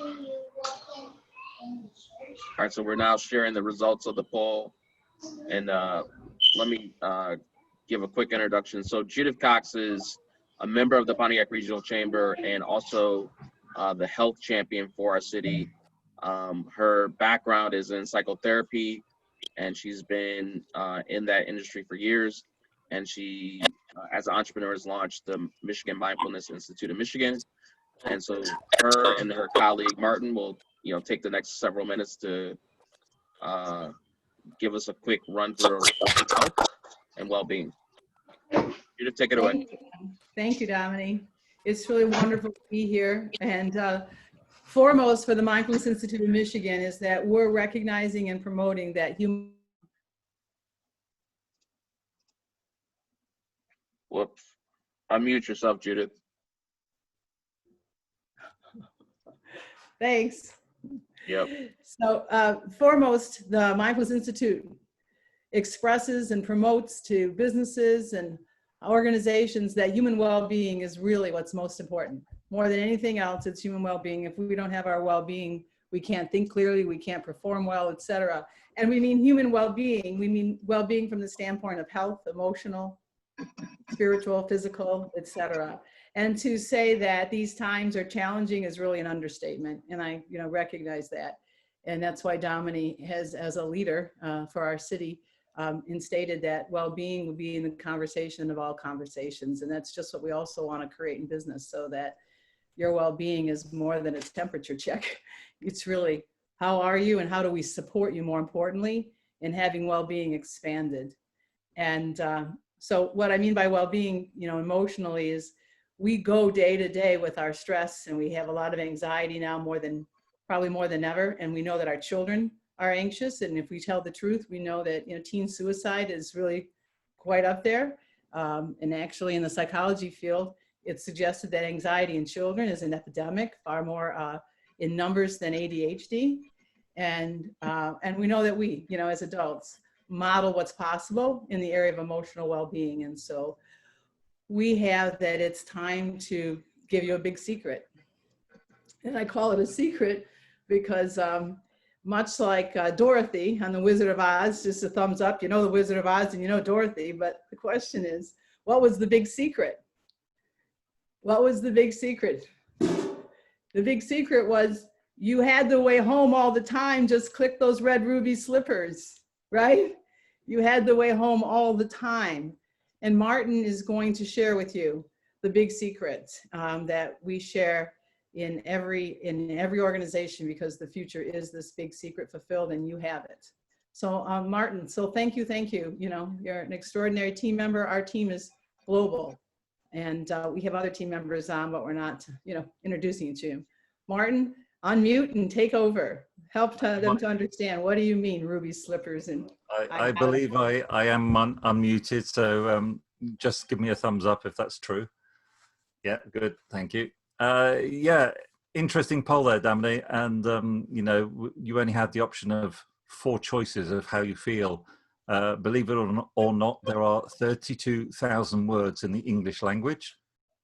All right, so we're now sharing the results of the poll. And let me give a quick introduction. So Judith Cox is a member of the Pontiac Regional Chamber and also the health champion for our city. Her background is in psychotherapy, and she's been in that industry for years. And she, as an entrepreneur, has launched the Michigan Mindfulness Institute of Michigan. And so her and her colleague Martin will, take the next several minutes to give us a quick run through of health and well-being. Judith, take it away. Thank you, Dominique. It's really wonderful to be here. And foremost for the Mindfulness Institute of Michigan is that we're recognizing and promoting that human. Whoops. Unmute yourself, Judith. Thanks. Yep. So foremost, the Mindfulness Institute expresses and promotes to businesses and organizations that human well-being is really what's most important. More than anything else, it's human well-being. If we don't have our well-being, we can't think clearly, we can't perform well, etc. And we mean human well-being. We mean well-being from the standpoint of health, emotional, spiritual, physical, etc. And to say that these times are challenging is really an understatement. And I, recognize that. And that's why Dominique has, as a leader for our city, instated that well-being will be in the conversation of all conversations. And that's just what we also want to create in business, so that your well-being is more than a temperature check. It's really, how are you and how do we support you, more importantly, in having well-being expanded. And so what I mean by well-being, emotionally, is we go day to day with our stress, and we have a lot of anxiety now, probably more than ever. And we know that our children are anxious. And if we tell the truth, we know that, teen suicide is really quite up there. And actually in the psychology field, it's suggested that anxiety in children is an epidemic, far more in numbers than ADHD. And we know that we, as adults, model what's possible in the area of emotional well-being. And so we have that it's time to give you a big secret. And I call it a secret because much like Dorothy on The Wizard of Oz, just a thumbs up, the Wizard of Oz and Dorothy, but the question is, what was the big secret? What was the big secret? The big secret was you had the way home all the time, just click those red ruby slippers, right? You had the way home all the time. And Martin is going to share with you the big secret that we share in every organization, because the future is this big secret fulfilled, and you have it. So Martin, so thank you. You're an extraordinary team member. Our team is global, and we have other team members on, but we're not, introducing you to you. Martin, unmute and take over. Help them to understand, what do you mean ruby slippers? And I believe I am unmuted, so just give me a thumbs up if that's true. Yeah, good, thank you. Yeah, interesting poll there, Damini, and you only had the option of 4 choices of how you feel. Believe it or not, there are 32,000 words in the English language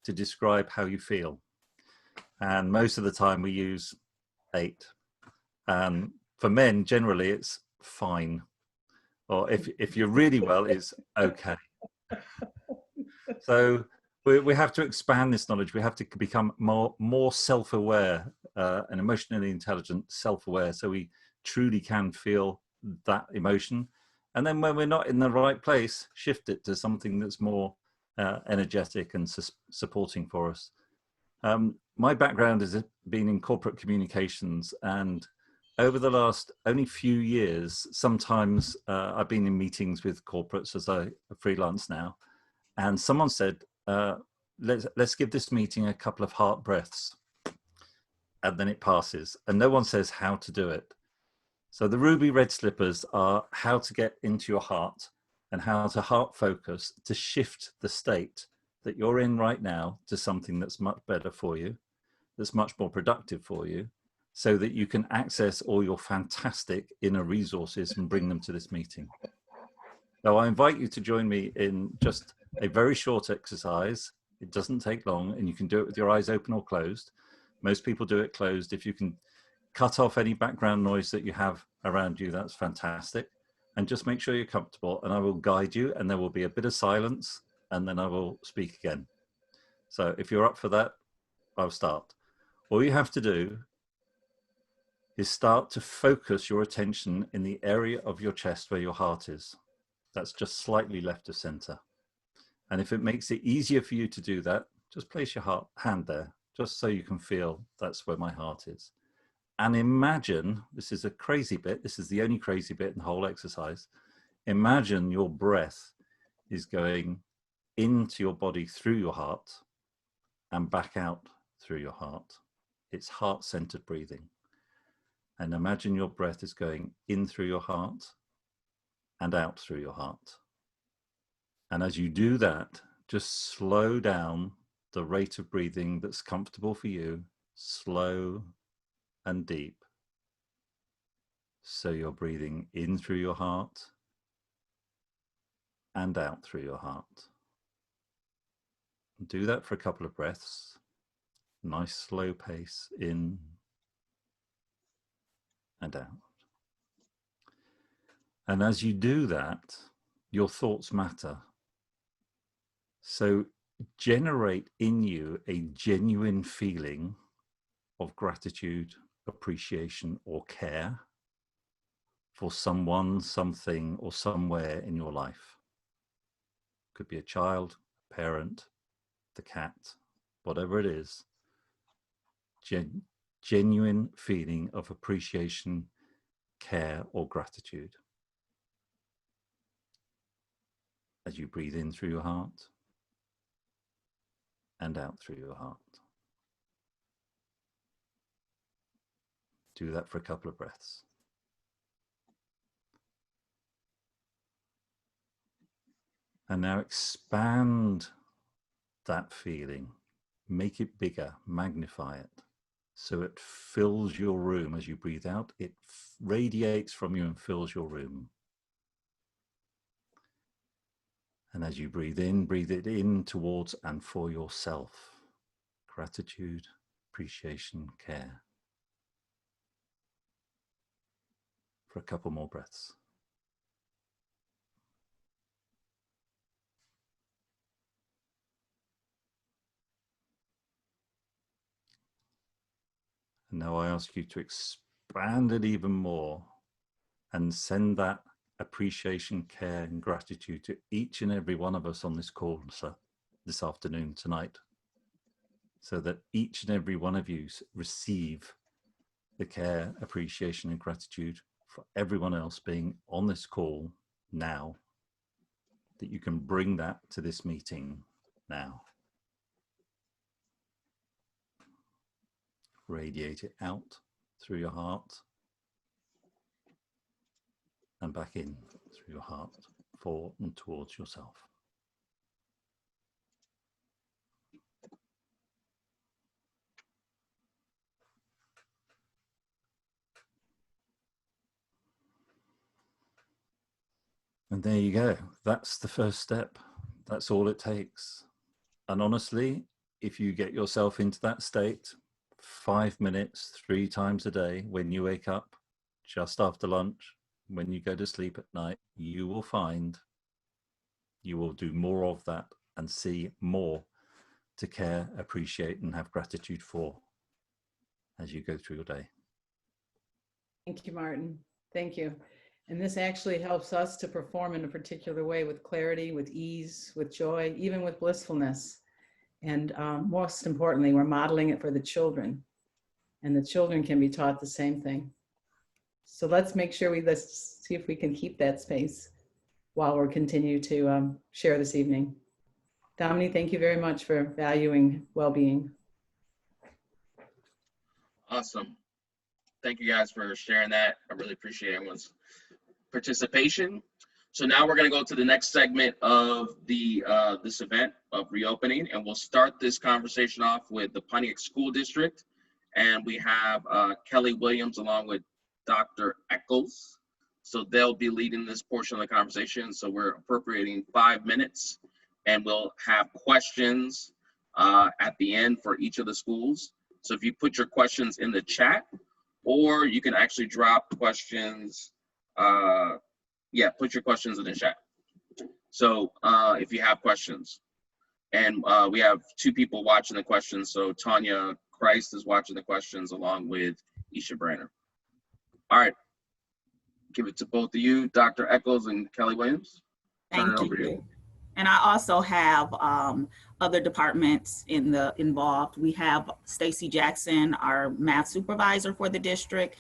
to describe how you feel, and most of the time we use 8. For men, generally it's fine, or if you're really well, it's okay. So we have to expand this knowledge. We have to become more self-aware and emotionally intelligent, self-aware, so we truly can feel that emotion. And then when we're not in the right place, shift it to something that's more energetic and supporting for us. My background has been in corporate communications, and over the last only few years, sometimes I've been in meetings with corporates as I freelance now, and someone said, let's give this meeting a couple of heart breaths, and then it passes, and no one says how to do it. So the ruby red slippers are how to get into your heart and how to heart focus to shift the state that you're in right now to something that's much better for you, that's much more productive for you, so that you can access all your fantastic inner resources and bring them to this meeting. So I invite you to join me in just a very short exercise. It doesn't take long, and you can do it with your eyes open or closed. Most people do it closed. If you can cut off any background noise that you have around you, that's fantastic. And just make sure you're comfortable, and I will guide you, and there will be a bit of silence, and then I will speak again. So if you're up for that, I'll start. All you have to do is start to focus your attention in the area of your chest where your heart is. That's just slightly left of center. And if it makes it easier for you to do that, just place your hand there, just so you can feel that's where my heart is. And imagine, this is a crazy bit, this is the only crazy bit in the whole exercise. Imagine your breath is going into your body through your heart and back out through your heart. It's heart-centered breathing. And imagine your breath is going in through your heart and out through your heart. And as you do that, just slow down the rate of breathing that's comfortable for you, slow and deep. So you're breathing in through your heart and out through your heart. Do that for a couple of breaths. Nice slow pace in and out. And as you do that, your thoughts matter. So generate in you a genuine feeling of gratitude, appreciation, or care for someone, something, or somewhere in your life. Could be a child, a parent, the cat, whatever it is. Genuine feeling of appreciation, care, or gratitude. As you breathe in through your heart and out through your heart. Do that for a couple of breaths. And now expand that feeling, make it bigger, magnify it, so it fills your room. As you breathe out, it radiates from you and fills your room. And as you breathe it in towards and for yourself. Gratitude, appreciation, care. For a couple more breaths. And now I ask you to expand it even more and send that appreciation, care, and gratitude to each and every one of us on this call this afternoon, tonight, so that each and every one of you receive the care, appreciation, and gratitude for everyone else being on this call now, that you can bring that to this meeting now. Radiate it out through your heart and back in through your heart, for and towards yourself. And there you go. That's the first step. That's all it takes. And honestly, if you get yourself into that state, 5 minutes, 3 times a day, when you wake up, just after lunch, when you go to sleep at night, you will find you will do more of that and see more to care, appreciate, and have gratitude for as you go through your day. Thank you, Martin. Thank you. And this actually helps us to perform in a particular way with clarity, with ease, with joy, even with blissfulness. And most importantly, we're modeling it for the children. And the children can be taught the same thing. So let's make sure let's see if we can keep that space while we're continue to share this evening. Dominique, thank you very much for valuing well-being. Awesome. Thank you guys for sharing that. I really appreciate everyone's participation. So now we're going to go to the next segment of this event of reopening, and we'll start this conversation off with the Pontiac School District, and we have Kelly Williams along with Dr. Eccles. So they'll be leading this portion of the conversation. So we're appropriating 5 minutes, and we'll have questions at the end for each of the schools. So if you put your questions in the chat, or you can actually drop questions, yeah, put your questions in the chat. So if you have questions, and we have 2 people watching the questions. So Tanya Christ is watching the questions along with Isha Branner. All right, give it to both of you, Dr. Eccles and Kelly Williams. Turn it over to you. And I also have other departments involved. We have Stacy Jackson, our math supervisor for the district.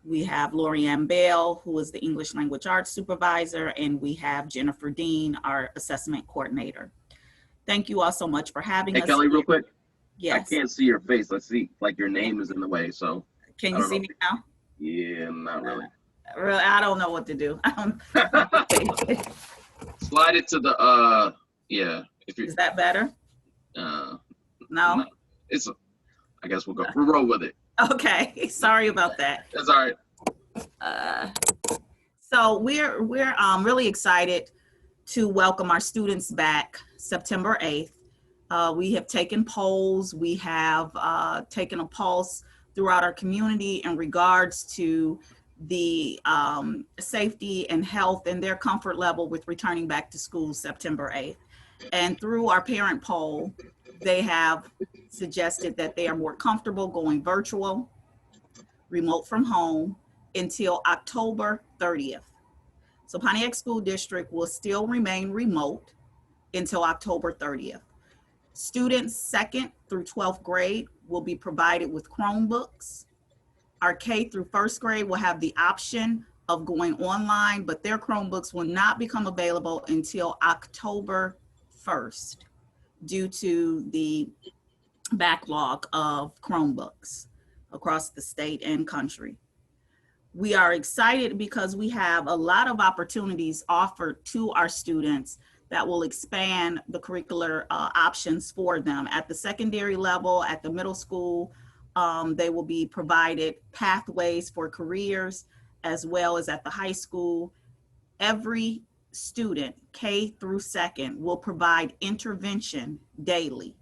We have Lorianne Bell, who is the English Language Arts supervisor, and we have Jennifer Dean, our assessment coordinator. Thank you all so much for having us. Hey, Kelly, real quick. Yes. I can't see your face. Let's see, like your name is in the way, so. Can you see me now? Yeah, not really. Really, I don't know what to do. Slide it to the, yeah. If you Is that better? No? It's, I guess we'll roll with it. Okay, sorry about that. That's all right. So we're really excited to welcome our students back September 8th. We have taken polls. We have taken a pulse throughout our community in regards to the safety and health and their comfort level with returning back to school September 8th. And through our parent poll, they have suggested that they are more comfortable going virtual, remote from home, until October 30th. So Pontiac School District will still remain remote until October 30th. Students 2nd through 12th grade will be provided with Chromebooks. Our K through 1st grade will have the option of going online, but their Chromebooks will not become available until October 1st due to the backlog of Chromebooks across the state and country. We are excited because we have a lot of opportunities offered to our students that will expand the curricular options for them. At the secondary level, at the middle school, they will be provided pathways for careers, as well as at the high school. Every student, K through 2nd, will provide intervention daily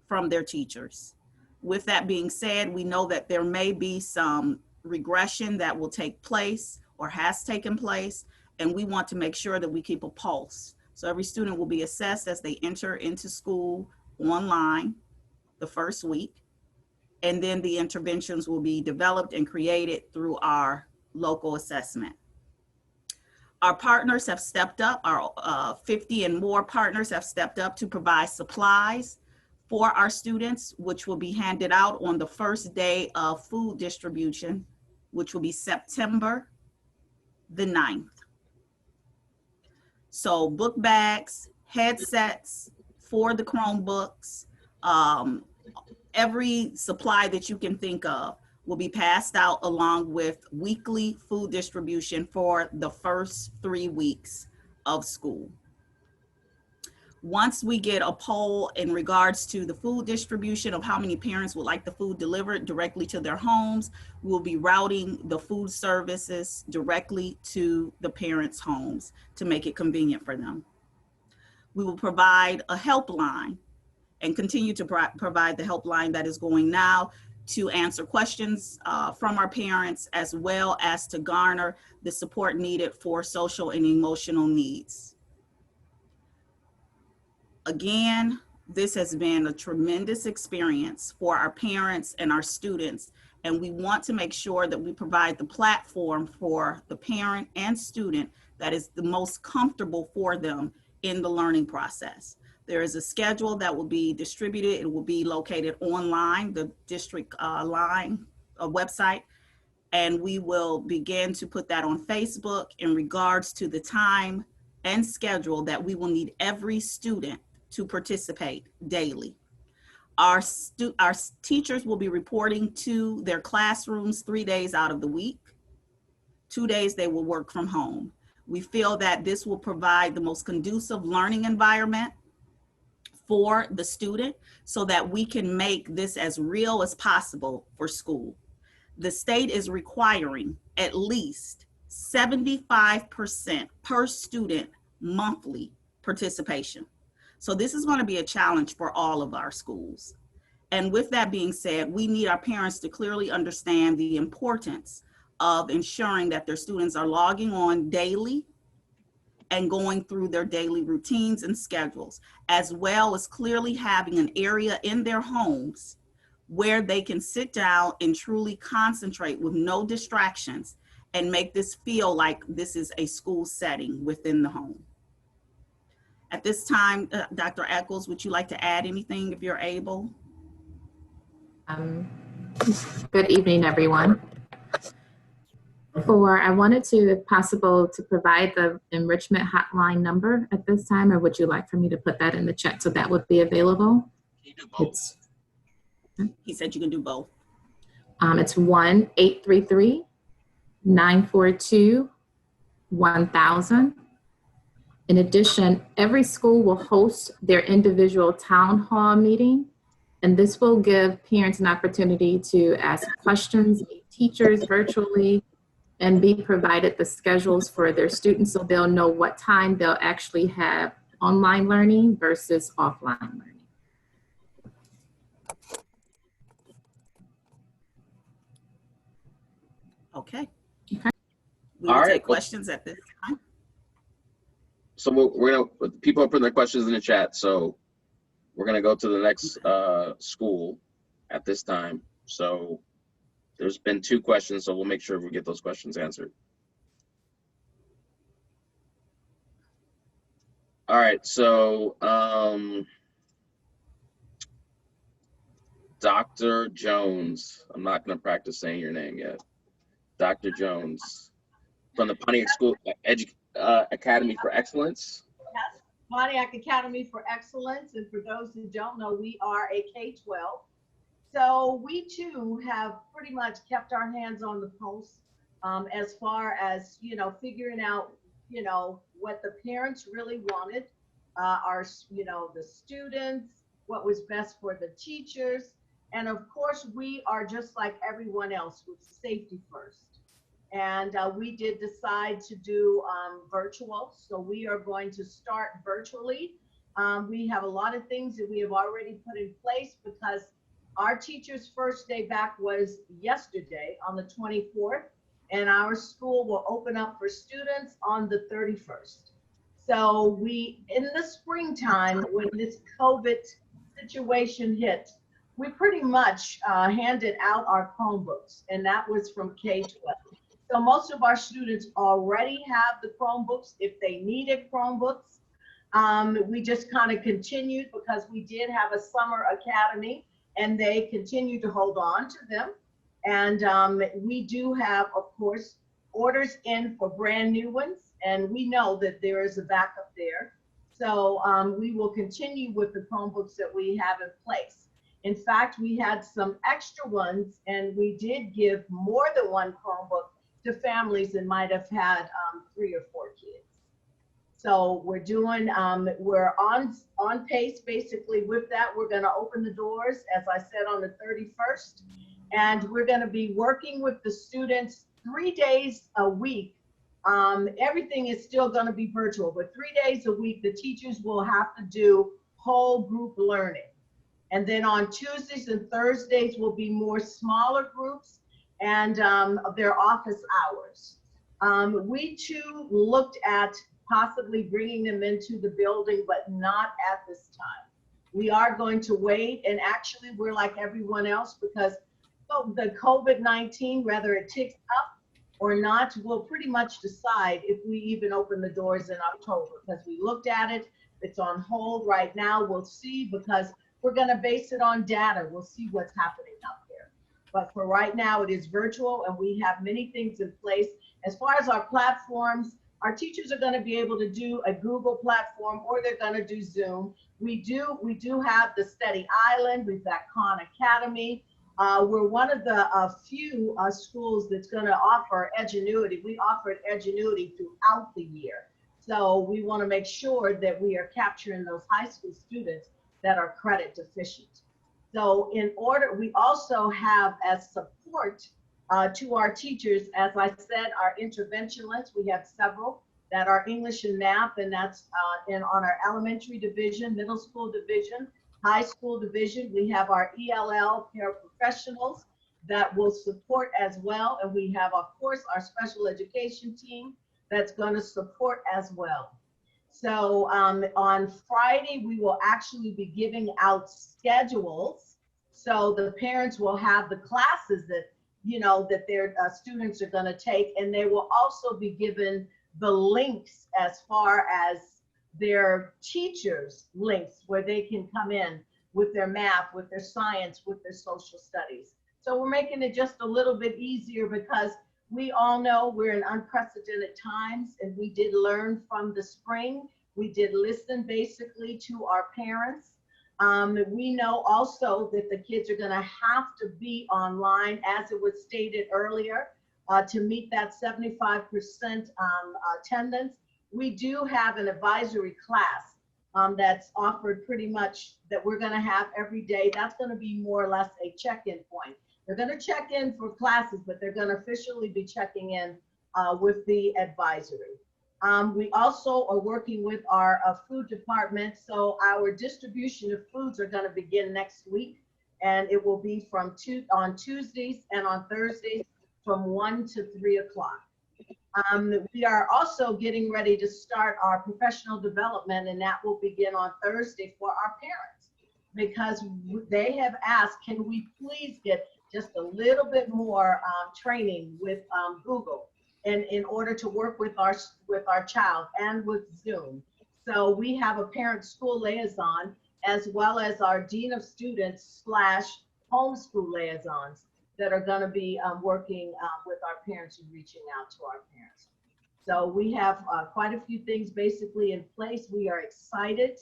from their teachers. With that being said, we know that there may be some regression that will take place or has taken place, and we want to make sure that we keep a pulse. So every student will be assessed as they enter into school online the first week, and then the interventions will be developed and created through our local assessment. Our partners have stepped up, our 50 and more partners have stepped up to provide supplies for our students, which will be handed out on the first day of food distribution, which will be September the 9th. So book bags, headsets for the Chromebooks, every supply that you can think of will be passed out, along with weekly food distribution for the first 3 weeks of school. Once we get a poll in regards to the food distribution of how many parents would like the food delivered directly to their homes, we'll be routing the food services directly to the parents' homes to make it convenient for them. We will provide a helpline and continue to provide the helpline that is going now to answer questions from our parents, as well as to garner the support needed for social and emotional needs. Again, this has been a tremendous experience for our parents and our students, and we want to make sure that we provide the platform for the parent and student that is the most comfortable for them in the learning process. There is a schedule that will be distributed. It will be located online, the district website, and we will begin to put that on Facebook in regards to the time and schedule that we will need every student to participate daily. Our teachers will be reporting to their classrooms 3 days out of the week. 2 days they will work from home. We feel that this will provide the most conducive learning environment for the student so that we can make this as real as possible for school. The state is requiring at least 75% per student monthly participation. So this is going to be a challenge for all of our schools. And with that being said, we need our parents to clearly understand the importance of ensuring that their students are logging on daily and going through their daily routines and schedules, as well as clearly having an area in their homes where they can sit down and truly concentrate with no distractions and make this feel like this is a school setting within the home. At this time, Dr. Eccles, would you like to add anything if you're able? Good evening, everyone. I wanted to, if possible, to provide the enrichment hotline number at this time, or would you like for me to put that in the chat so that would be available? It's, He said you can do both. it's 1-833-942-1000. In addition, every school will host their individual town hall meeting, and this will give parents an opportunity to ask questions, meet teachers virtually, and be provided the schedules for their students so they'll know what time they'll actually have online learning versus offline learning. Okay. Okay. We will All right. take questions at this time. So we're gonna, people are putting their questions in the chat, so we're gonna go to the next school at this time. So there's been 2 questions, so we'll make sure we get those questions answered. All right, so Dr. Jones, I'm not gonna practice saying your name yet. Dr. Jones from the Pontiac School Academy for Excellence. Yes, Pontiac Academy for Excellence. And for those who don't know, we are a K-12. So we too have pretty much kept our hands on the pulse as far as, figuring out, what the parents really wanted, the students, what was best for the teachers. And of course, we are just like everyone else with safety first. And we did decide to do virtual. So we are going to start virtually. We have a lot of things that we have already put in place because our teacher's first day back was yesterday on the 24th, and our school will open up for students on the 31st. So in the springtime, when this COVID situation hit, we pretty much handed out our Chromebooks, and that was from K-12. So most of our students already have the Chromebooks if they needed Chromebooks. We just kind of continued because we did have a summer academy and they continue to hold on to them. And we do have, of course, orders in for brand new ones, and we know that there is a backup there. So we will continue with the Chromebooks that we have in place. In fact, we had some extra ones, and we did give more than one Chromebook to families that might have had 3 or 4 kids. So we're doing, we're on pace basically with that. We're gonna open the doors, as I said, on the 31st. And we're gonna be working with the students 3 days a week. Everything is still gonna be virtual, but 3 days a week, the teachers will have to do whole group learning. And then on Tuesdays and Thursdays will be more smaller groups and their office hours. We too looked at possibly bringing them into the building, but not at this time. We are going to wait, and actually we're like everyone else because the COVID-19, whether it ticks up or not, we'll pretty much decide if we even open the doors in October, because we looked at it, it's on hold right now. We'll see, because we're gonna base it on data. We'll see what's happening out there. But for right now, it is virtual, and we have many things in place. As far as our platforms, our teachers are going to be able to do a Google platform, or they're going to do Zoom. We do have the Study Island. We've got Khan Academy. We're one of the few schools that's going to offer Edgenuity. We offered Edgenuity throughout the year. So we want to make sure that we are capturing those high school students that are credit deficient. So we also have as support to our teachers, as I said, our interventionists. We have several that are English and math, and that's on our elementary division, middle school division. high school division, we have our ELL paraprofessionals that will support as well. And we have, of course, our special education team that's going to support as well. So on Friday, we will actually be giving out schedules. So the parents will have the classes that, you know, that their students are going to take. And they will also be given the links as far as their teachers' links where they can come in with their math, with their science, with their social studies. So we're making it just a little bit easier because we all know we're in unprecedented times, and we did learn from the spring. We did listen basically to our parents. We know also that the kids are gonna have to be online, as it was stated earlier, to meet that 75% attendance. We do have an advisory class that's offered pretty much that we're gonna have every day. That's gonna be more or less a check-in point. They're going to check in for classes, but they're going to officially be checking in with the advisory. We also are working with our food department. So our distribution of foods are going to begin next week, and it will be from on Tuesdays and on Thursdays from 1 to 3 o'clock. We are also getting ready to start our professional development, and that will begin on Thursday for our parents, because they have asked, can we please get just a little bit more training with Google and in order to work with our child and with Zoom. So we have a parent school liaison as well as our dean of students / homeschool liaisons that are going to be working with our parents and reaching out to our parents. So we have quite a few things basically in place. We are excited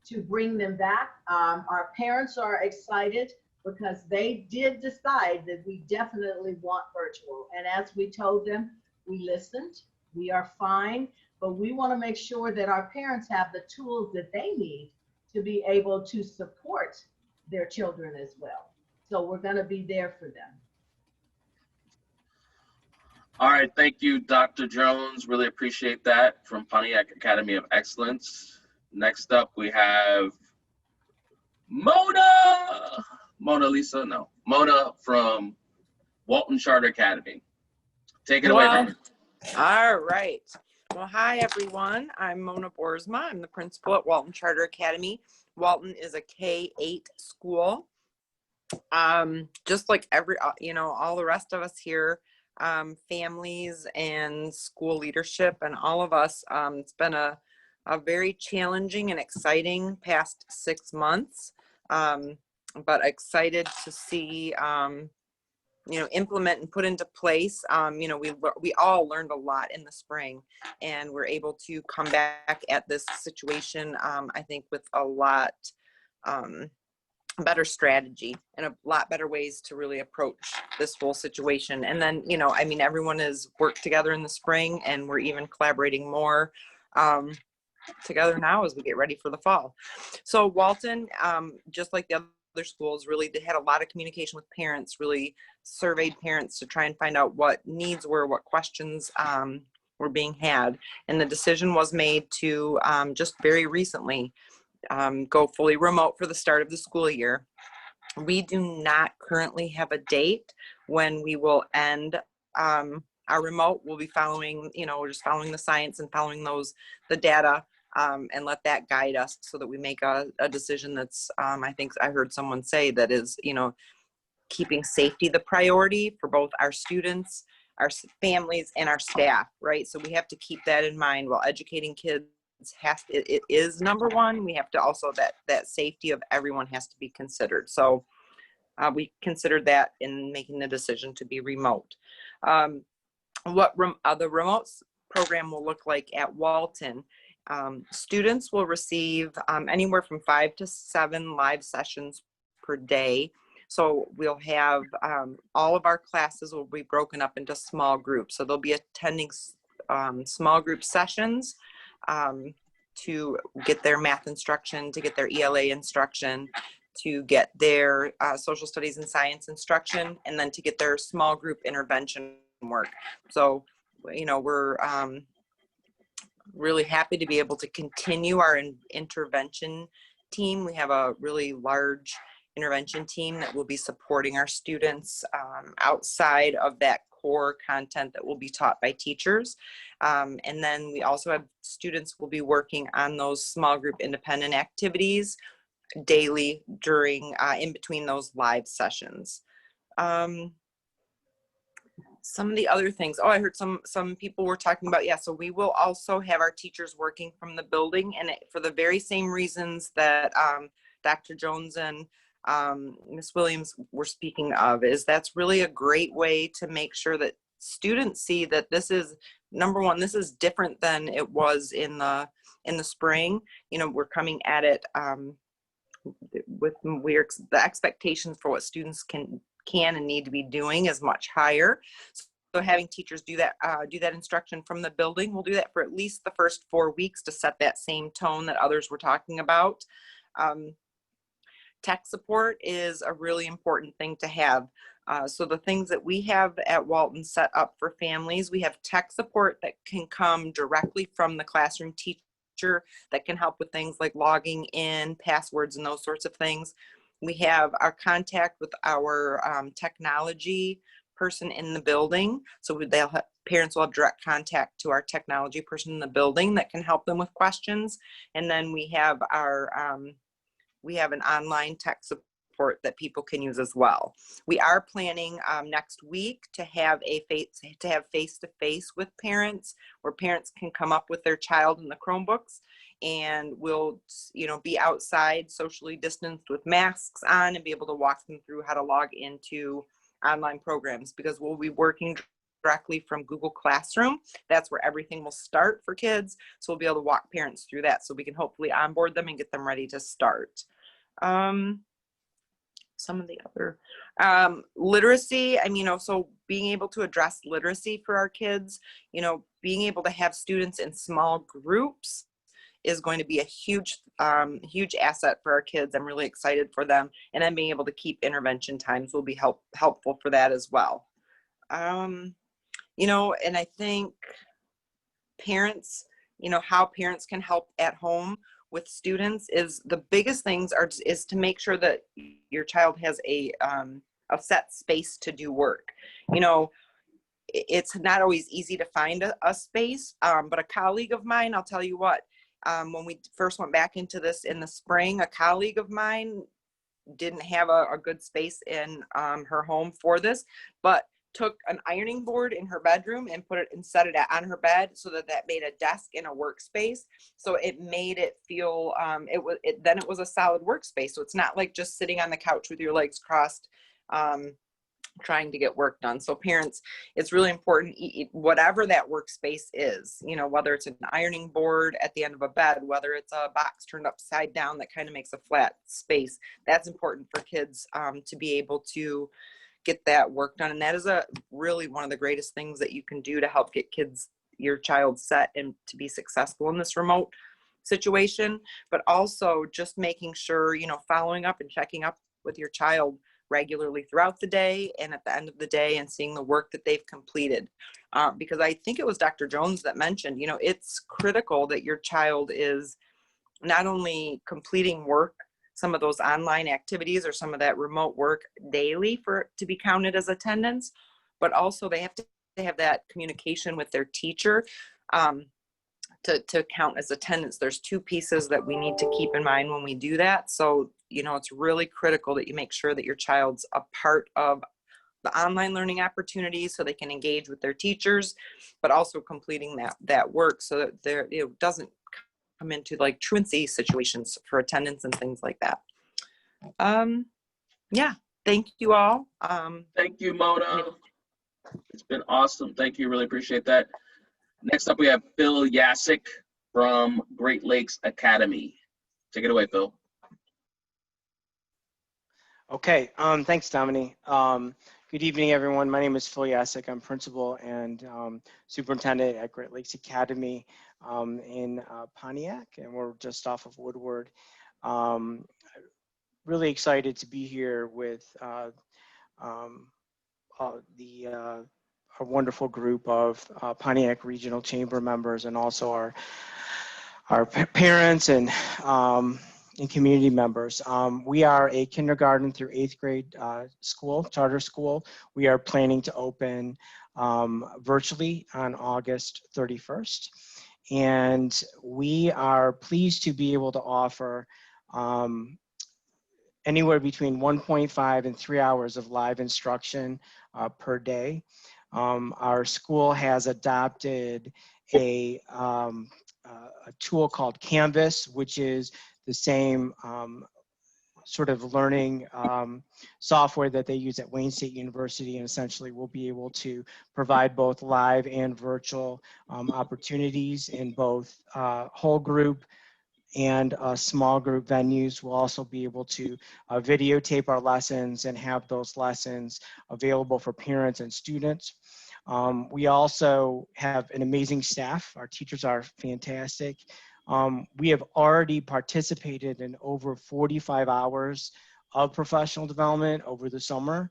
to bring them back. Our parents are excited because they did decide that we definitely want virtual. And as we told them, we listened, we are fine, but we want to make sure that our parents have the tools that they need to be able to support their children as well. So we're going to be there for them. All right, thank you, Dr. Jones. Really appreciate that from Pontiac Academy of Excellence. Next up, we have Mona from Walton Charter Academy. Take it away, Mona. All right. Well, hi, everyone. I'm Mona Boersma. I'm the principal at Walton Charter Academy. Walton is a K-8 school. Just like all the rest of us here, families and school leadership and all of us, it's been a very challenging and exciting past 6 months. But excited to see, implement and put into place. We all learned a lot in the spring, and we're able to come back at this situation, I think, with a lot better strategy and a lot better ways to really approach this whole situation. And then, everyone has worked together in the spring, and we're even collaborating more together now as we get ready for the fall. So Walton, just like the other schools, really they had a lot of communication with parents, really surveyed parents to try and find out what needs were, what questions were being had. And the decision was made to just very recently go fully remote for the start of the school year. We do not currently have a date when we will end our remote. We'll be following, we're just following the science and following the data, and let that guide us so that we make a decision that's, I think I heard someone say that is, keeping safety the priority for both our students, our families, and our staff, right? So we have to keep that in mind while educating kids. It is number one. We have to also, that safety of everyone has to be considered. So we considered that in making the decision to be remote. What the remote program will look like at Walton. Students will receive anywhere from 5 to 7 live sessions per day. So we'll have all of our classes will be broken up into small groups. So they'll be attending small group sessions to get their math instruction, to get their ELA instruction, to get their social studies and science instruction, and then to get their small group intervention work. So, we're really happy to be able to continue our intervention team. We have a really large intervention team that will be supporting our students outside of that core content that will be taught by teachers. And then we also have students who will be working on those small group independent activities daily during, in between those live sessions. Some of the other things, oh, I heard some people were talking about, yeah, so we will also have our teachers working from the building, and for the very same reasons that Dr. Jones and Ms. Williams were speaking of, is that's really a great way to make sure that students see that this is, number one, this is different than it was in the spring. You know, we're coming at it with the expectations for what students can and need to be doing is much higher. So having teachers do that instruction from the building, we'll do that for at least the first 4 weeks to set that same tone that others were talking about. Tech support is a really important thing to have. So the things that we have at Walton set up for families, we have tech support that can come directly from the classroom teacher that can help with things like logging in, passwords, and those sorts of things. We have our contact with our technology person in the building. So parents will have direct contact to our technology person in the building that can help them with questions. And then we have we have an online tech support that people can use as well. We are planning next week to have face-to-face with parents, where parents can come up with their child in the Chromebooks, and we'll, you know, be outside socially distanced with masks on and be able to walk them through how to log into online programs, because we'll be working directly from Google Classroom. That's where everything will start for kids. So we'll be able to walk parents through that so we can hopefully onboard them and get them ready to start. Some of the other literacy, I mean, you know, so being able to address literacy for our kids, you know, being able to have students in small groups is going to be a huge asset for our kids. I'm really excited for them. And then being able to keep intervention times will be helpful for that as well. You know, and I think parents, you know, how parents can help at home with students is the biggest things is to make sure that your child has a set space to do work. You know, it's not always easy to find a space, but a colleague of mine, I'll tell you what, when we first went back into this in the spring, a colleague of mine didn't have a good space in her home for this, but took an ironing board in her bedroom and put it and set it on her bed so that made a desk in a workspace. So it made it feel, then it was a solid workspace. So it's not like just sitting on the couch with your legs crossed, trying to get work done. So parents, it's really important, whatever that workspace is, you know, whether it's an ironing board at the end of a bed, whether it's a box turned upside down that kind of makes a flat space, that's important for kids to be able to get that work done. And that is really one of the greatest things that you can do to help get your child set and to be successful in this remote situation. But also just making sure, you know, following up and checking up with your child regularly throughout the day and at the end of the day, and seeing the work that they've completed. Because I think it was Dr. Jones that mentioned, you know, it's critical that your child is not only completing work, some of those online activities or some of that remote work daily for it to be counted as attendance, but also they have to have that communication with their teacher to count as attendance. There's two pieces that we need to keep in mind when we do that. So, you know, it's really critical that you make sure that your child's a part of the online learning opportunities so they can engage with their teachers, but also completing that work so that it doesn't come into like truancy situations for attendance and things like that. Yeah, thank you all. Thank you, Mona. It's been awesome. Thank you. Really appreciate that. Next up, we have Phil Yasik from Great Lakes Academy. Take it away, Phil. Okay, thanks, Dominique. Good evening, everyone. My name is Phil Yasik. I'm principal and superintendent at Great Lakes Academy in Pontiac, and we're just off of Woodward. Really excited to be here with our wonderful group of Pontiac Regional Chamber members, and also our parents and and community members. We are a kindergarten through 8th grade school, charter school. We are planning to open virtually on August 31st. And we are pleased to be able to offer anywhere between 1.5 and 3 hours of live instruction per day. Our school has adopted a tool called Canvas, which is the same sort of learning software that they use at Wayne State University, and essentially we'll be able to provide both live and virtual opportunities in both whole group and small group venues. We'll also be able to videotape our lessons and have those lessons available for parents and students. We also have an amazing staff. Our teachers are fantastic. We have already participated in over 45 hours of professional development over the summer.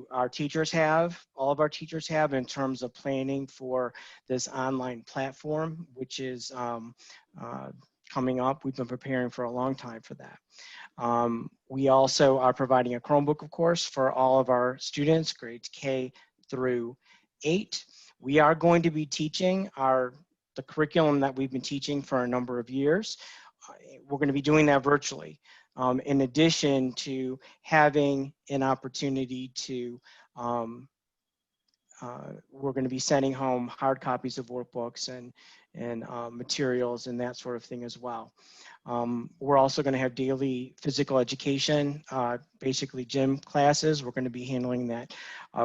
Our teachers have, all of our teachers have, in terms of planning for this online platform, which is coming up. We've been preparing for a long time for that. We also are providing a Chromebook, of course, for all of our students, grades K through 8. We are going to be teaching the curriculum that we've been teaching for a number of years. We're going to be doing that virtually, in addition to having an opportunity to, we're going to be sending home hard copies of workbooks and materials and that sort of thing as well. We're also going to have daily physical education, basically gym classes. We're going to be handling that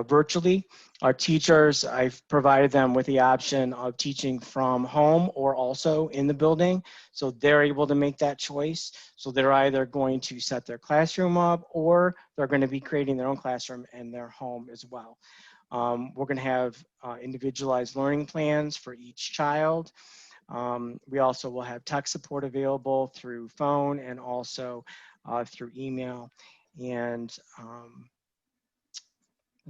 virtually. Our teachers, I've provided them with the option of teaching from home or also in the building, so they're able to make that choice. So they're either going to set their classroom up or they're going to be creating their own classroom in their home as well. We're going to have individualized learning plans for each child. We also will have tech support available through phone and also through email. And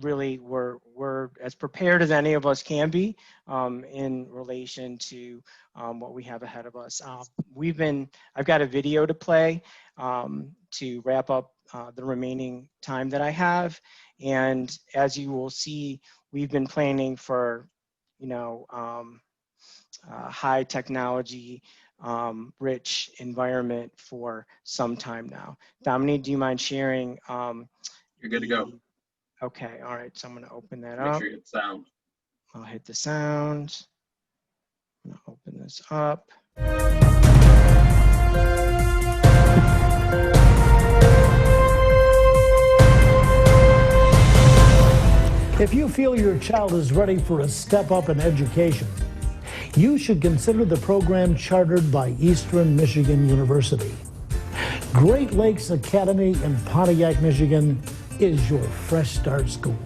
really, we're as prepared as any of us can be in relation to what we have ahead of us. I've got a video to play to wrap up the remaining time that I have. And as you will see, we've been planning for, high technology rich environment for some time now. Dominique, do you mind sharing? You're good to go. Okay, all right, so I'm gonna open that Make up. sure you hit sound. I'll hit the sound. I'm gonna open this up. If you feel your child is ready for a step up in education, you should consider the program chartered by Eastern Michigan University. Great Lakes Academy in Pontiac, Michigan is your fresh start school.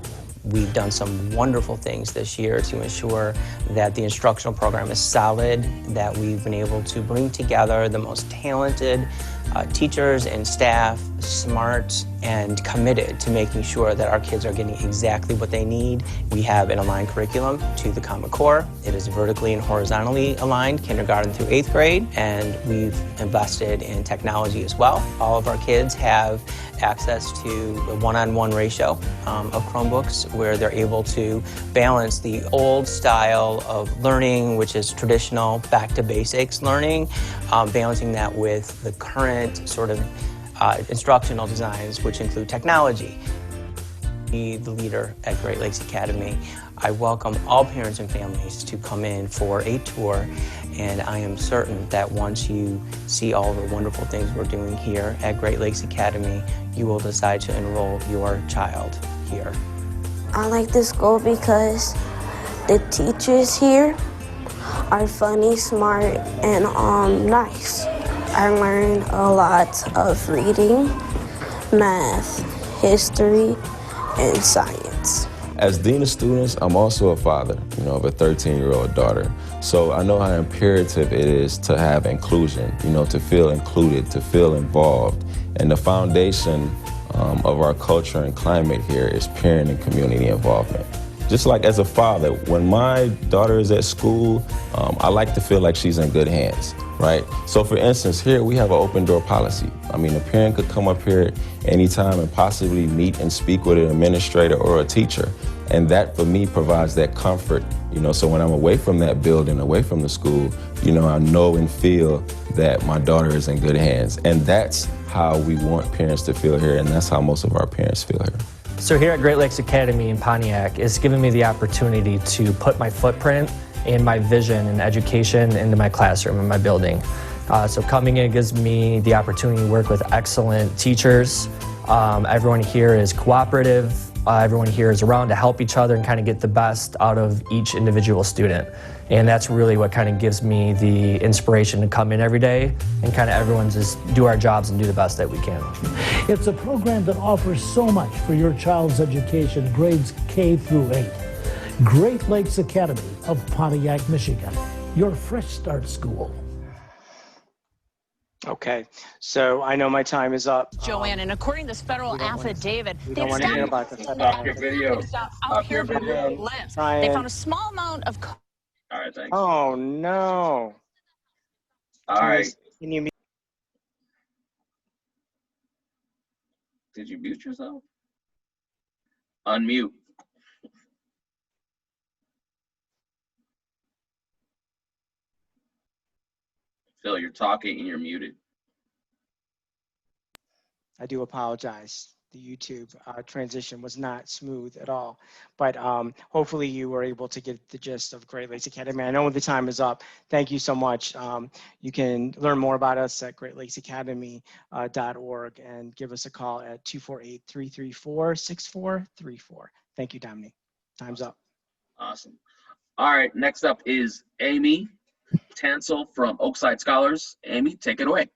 We've done some wonderful things this year to ensure that the instructional program is solid, that we've been able to bring together the most talented teachers and staff, smart and committed to making sure that our kids are getting exactly what they need. We have an aligned curriculum to the Common Core. It is vertically and horizontally aligned, kindergarten through 8th grade, and we've invested in technology as well. All of our kids have access to a one-on-one ratio of Chromebooks where they're able to balance the old style of learning, which is traditional back to basics learning, balancing that with the current sort of instructional designs, which include technology. Be the leader at Great Lakes Academy. I welcome all parents and families to come in for a tour, and I am certain that once you see all the wonderful things we're doing here at Great Lakes Academy, you will decide to enroll your child here. I like this school because the teachers here are funny, smart, and nice. I learned a lot of reading, math, history, and science. As Dean of Students, I'm also a father, of a 13-year-old daughter. So I know how imperative it is to have inclusion, to feel included, to feel involved. And the foundation of our culture and climate here is parent and community involvement. Just like as a father, when my daughter is at school, I like to feel like she's in good hands. right? So for instance, here we have an open door policy. I mean, a parent could come up here anytime and possibly meet and speak with an administrator or a teacher. And that for me provides that comfort, you know, so when I'm away from that building, away from the school, you know, I know and feel that my daughter is in good hands. And that's how we want parents to feel here, and that's how most of our parents feel here. So here at Great Lakes Academy in Pontiac, it's given me the opportunity to put my footprint and my vision and education into my classroom and my building. So coming in gives me the opportunity to work with excellent teachers. Everyone here is cooperative. Everyone here is around to help each other and kind of get the best out of each individual student. And that's really what kind of gives me the inspiration to come in every day and kind of everyone just do our jobs and do the best that we can. It's a program that offers so much for your child's education, grades K through 8. Great Lakes Academy of Pontiac, Michigan, your fresh start school. Okay, so I know my time is up. Joanne, and according to this federal affidavit, We they don't want to hear about the federal Your video. out here your video. lives. Try They and- found a small amount of All right, thanks. Oh, no. All right. Can you Did you mute yourself? Unmute. Phil, you're talking and you're muted. I do apologize. The YouTube transition was not smooth at all, but hopefully you were able to get the gist of Great Lakes Academy. I know the time is up. Thank you so much. You can learn more about us at greatlakesacademy.org and give us a call at 248-334-6434. Thank you, Dominique. Time's up. Awesome. All right, next up is Amy Tansel from Oakside Scholars. Amy, take it away.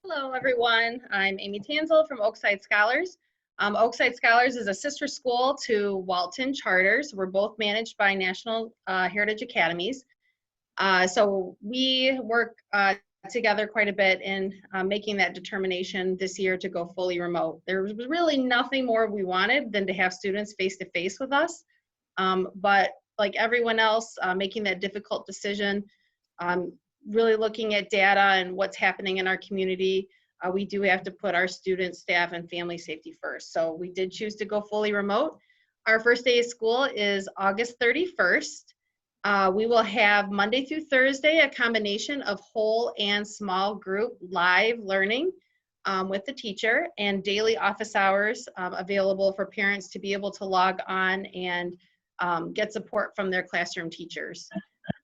Hello, everyone. I'm Amy Tansel from Oakside Scholars. Oakside Scholars is a sister school to Walton Charters. We're both managed by National Heritage Academies. So we work together quite a bit in making that determination this year to go fully remote. There was really nothing more we wanted than to have students face-to-face with us. But like everyone else, making that difficult decision, really looking at data and what's happening in our community, we do have to put our students, staff, and family safety first. So we did choose to go fully remote. Our first day of school is August 31st. We will have Monday through Thursday a combination of whole and small group live learning with the teacher, and daily office hours available for parents to be able to log on and get support from their classroom teachers.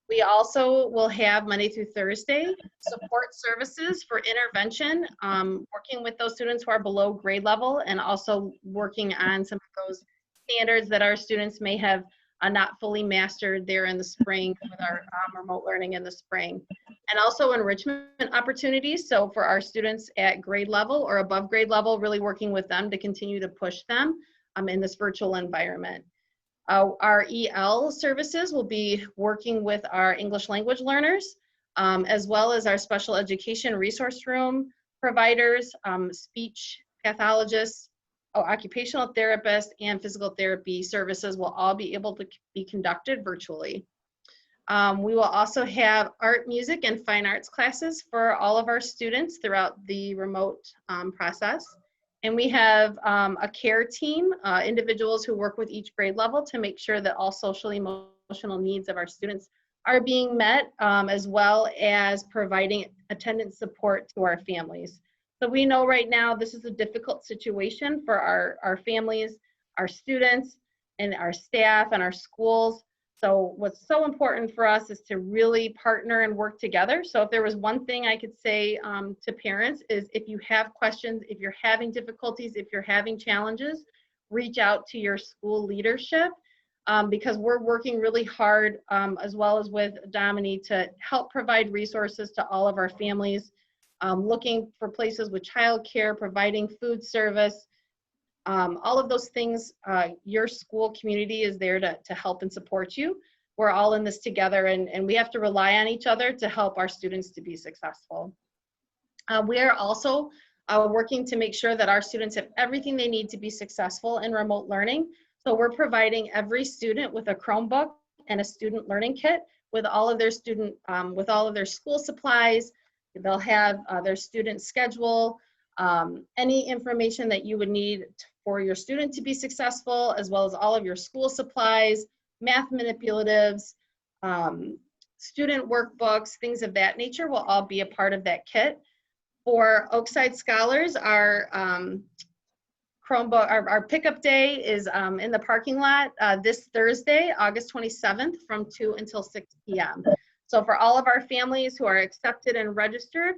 We also will have Monday through Thursday support services for intervention, working with those students who are below grade level, and also working on some of those standards that our students may have not fully mastered there in the spring with our remote learning in the spring. And also enrichment opportunities. So for our students at grade level or above grade level, really working with them to continue to push them in this virtual environment. Our EL services will be working with our English language learners, as well as our special education resource room providers, speech pathologists, occupational therapists, and physical therapy services will all be able to be conducted virtually. We will also have art, music, and fine arts classes for all of our students throughout the remote process. And we have a care team, individuals who work with each grade level to make sure that all social emotional needs of our students are being met, as well as providing attendance support to our families. So we know right now this is a difficult situation for our families, our students, and our staff and our schools. So what's so important for us is to really partner and work together. So if there was one thing I could say to parents is, if you have questions, if you're having difficulties, if you're having challenges, reach out to your school leadership, because we're working really hard, as well as with Dominique, to help provide resources to all of our families, looking for places with childcare, providing food service, all of those things. Your school community is there to help and support you. We're all in this together, and we have to rely on each other to help our students to be successful. We are also working to make sure that our students have everything they need to be successful in remote learning. So we're providing every student with a Chromebook and a student learning kit with all of their school supplies. They'll have their student schedule, any information that you would need for your student to be successful, as well as all of your school supplies, math manipulatives, student workbooks, things of that nature will all be a part of that kit. For Oakside Scholars, our Chromebook, our pickup day is in the parking lot this Thursday, August 27th from 2 until 6 p.m. So for all of our families who are accepted and registered,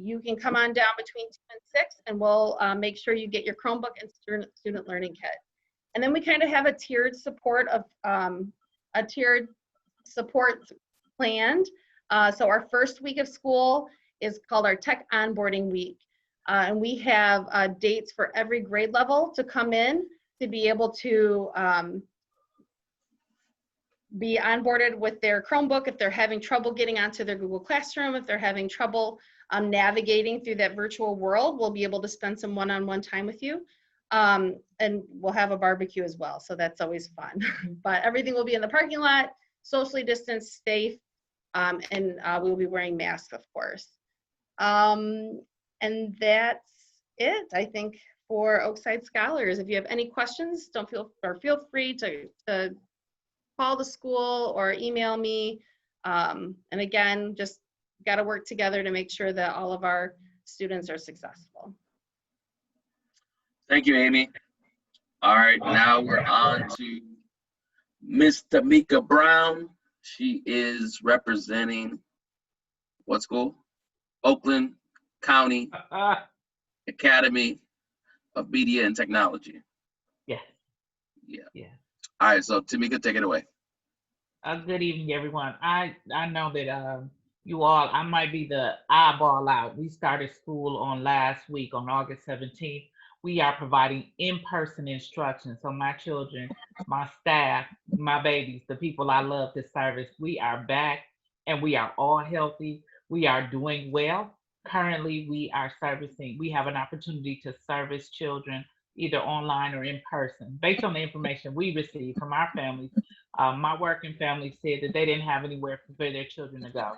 you can come on down between 2 and 6 and we'll make sure you get your Chromebook and student learning kit. And then we kind of have a tiered support planned. So our first week of school is called our Tech Onboarding Week. And we have dates for every grade level to come in to be able to be onboarded with their Chromebook if they're having trouble getting onto their Google Classroom, if they're having trouble navigating through that virtual world, we'll be able to spend some one-on-one time with you. And we'll have a barbecue as well, so that's always fun. But everything will be in the parking lot, socially distanced, safe, and we'll be wearing masks, of course. And that's it, I think, for Oakside Scholars. If you have any questions, feel free to call the school or email me. And again, just got to work together to make sure that all of our students are successful. Thank you, Amy. All right, now we're on to Miss Tamika Brown. She is representing what school? Oakland County Academy of Media and Technology. Yeah. Yeah. All right, so Tamika, take it away. Good evening, everyone. I know that you all, I might be the eyeball out. We started school on last week on August 17th. We are providing in-person instruction. So my children, my staff, my babies, the people I love to service, we are back and we are all healthy. We are doing well. Currently, we have an opportunity to service children either online or in person. Based on the information we received from our families, my working family said that they didn't have anywhere for their children to go.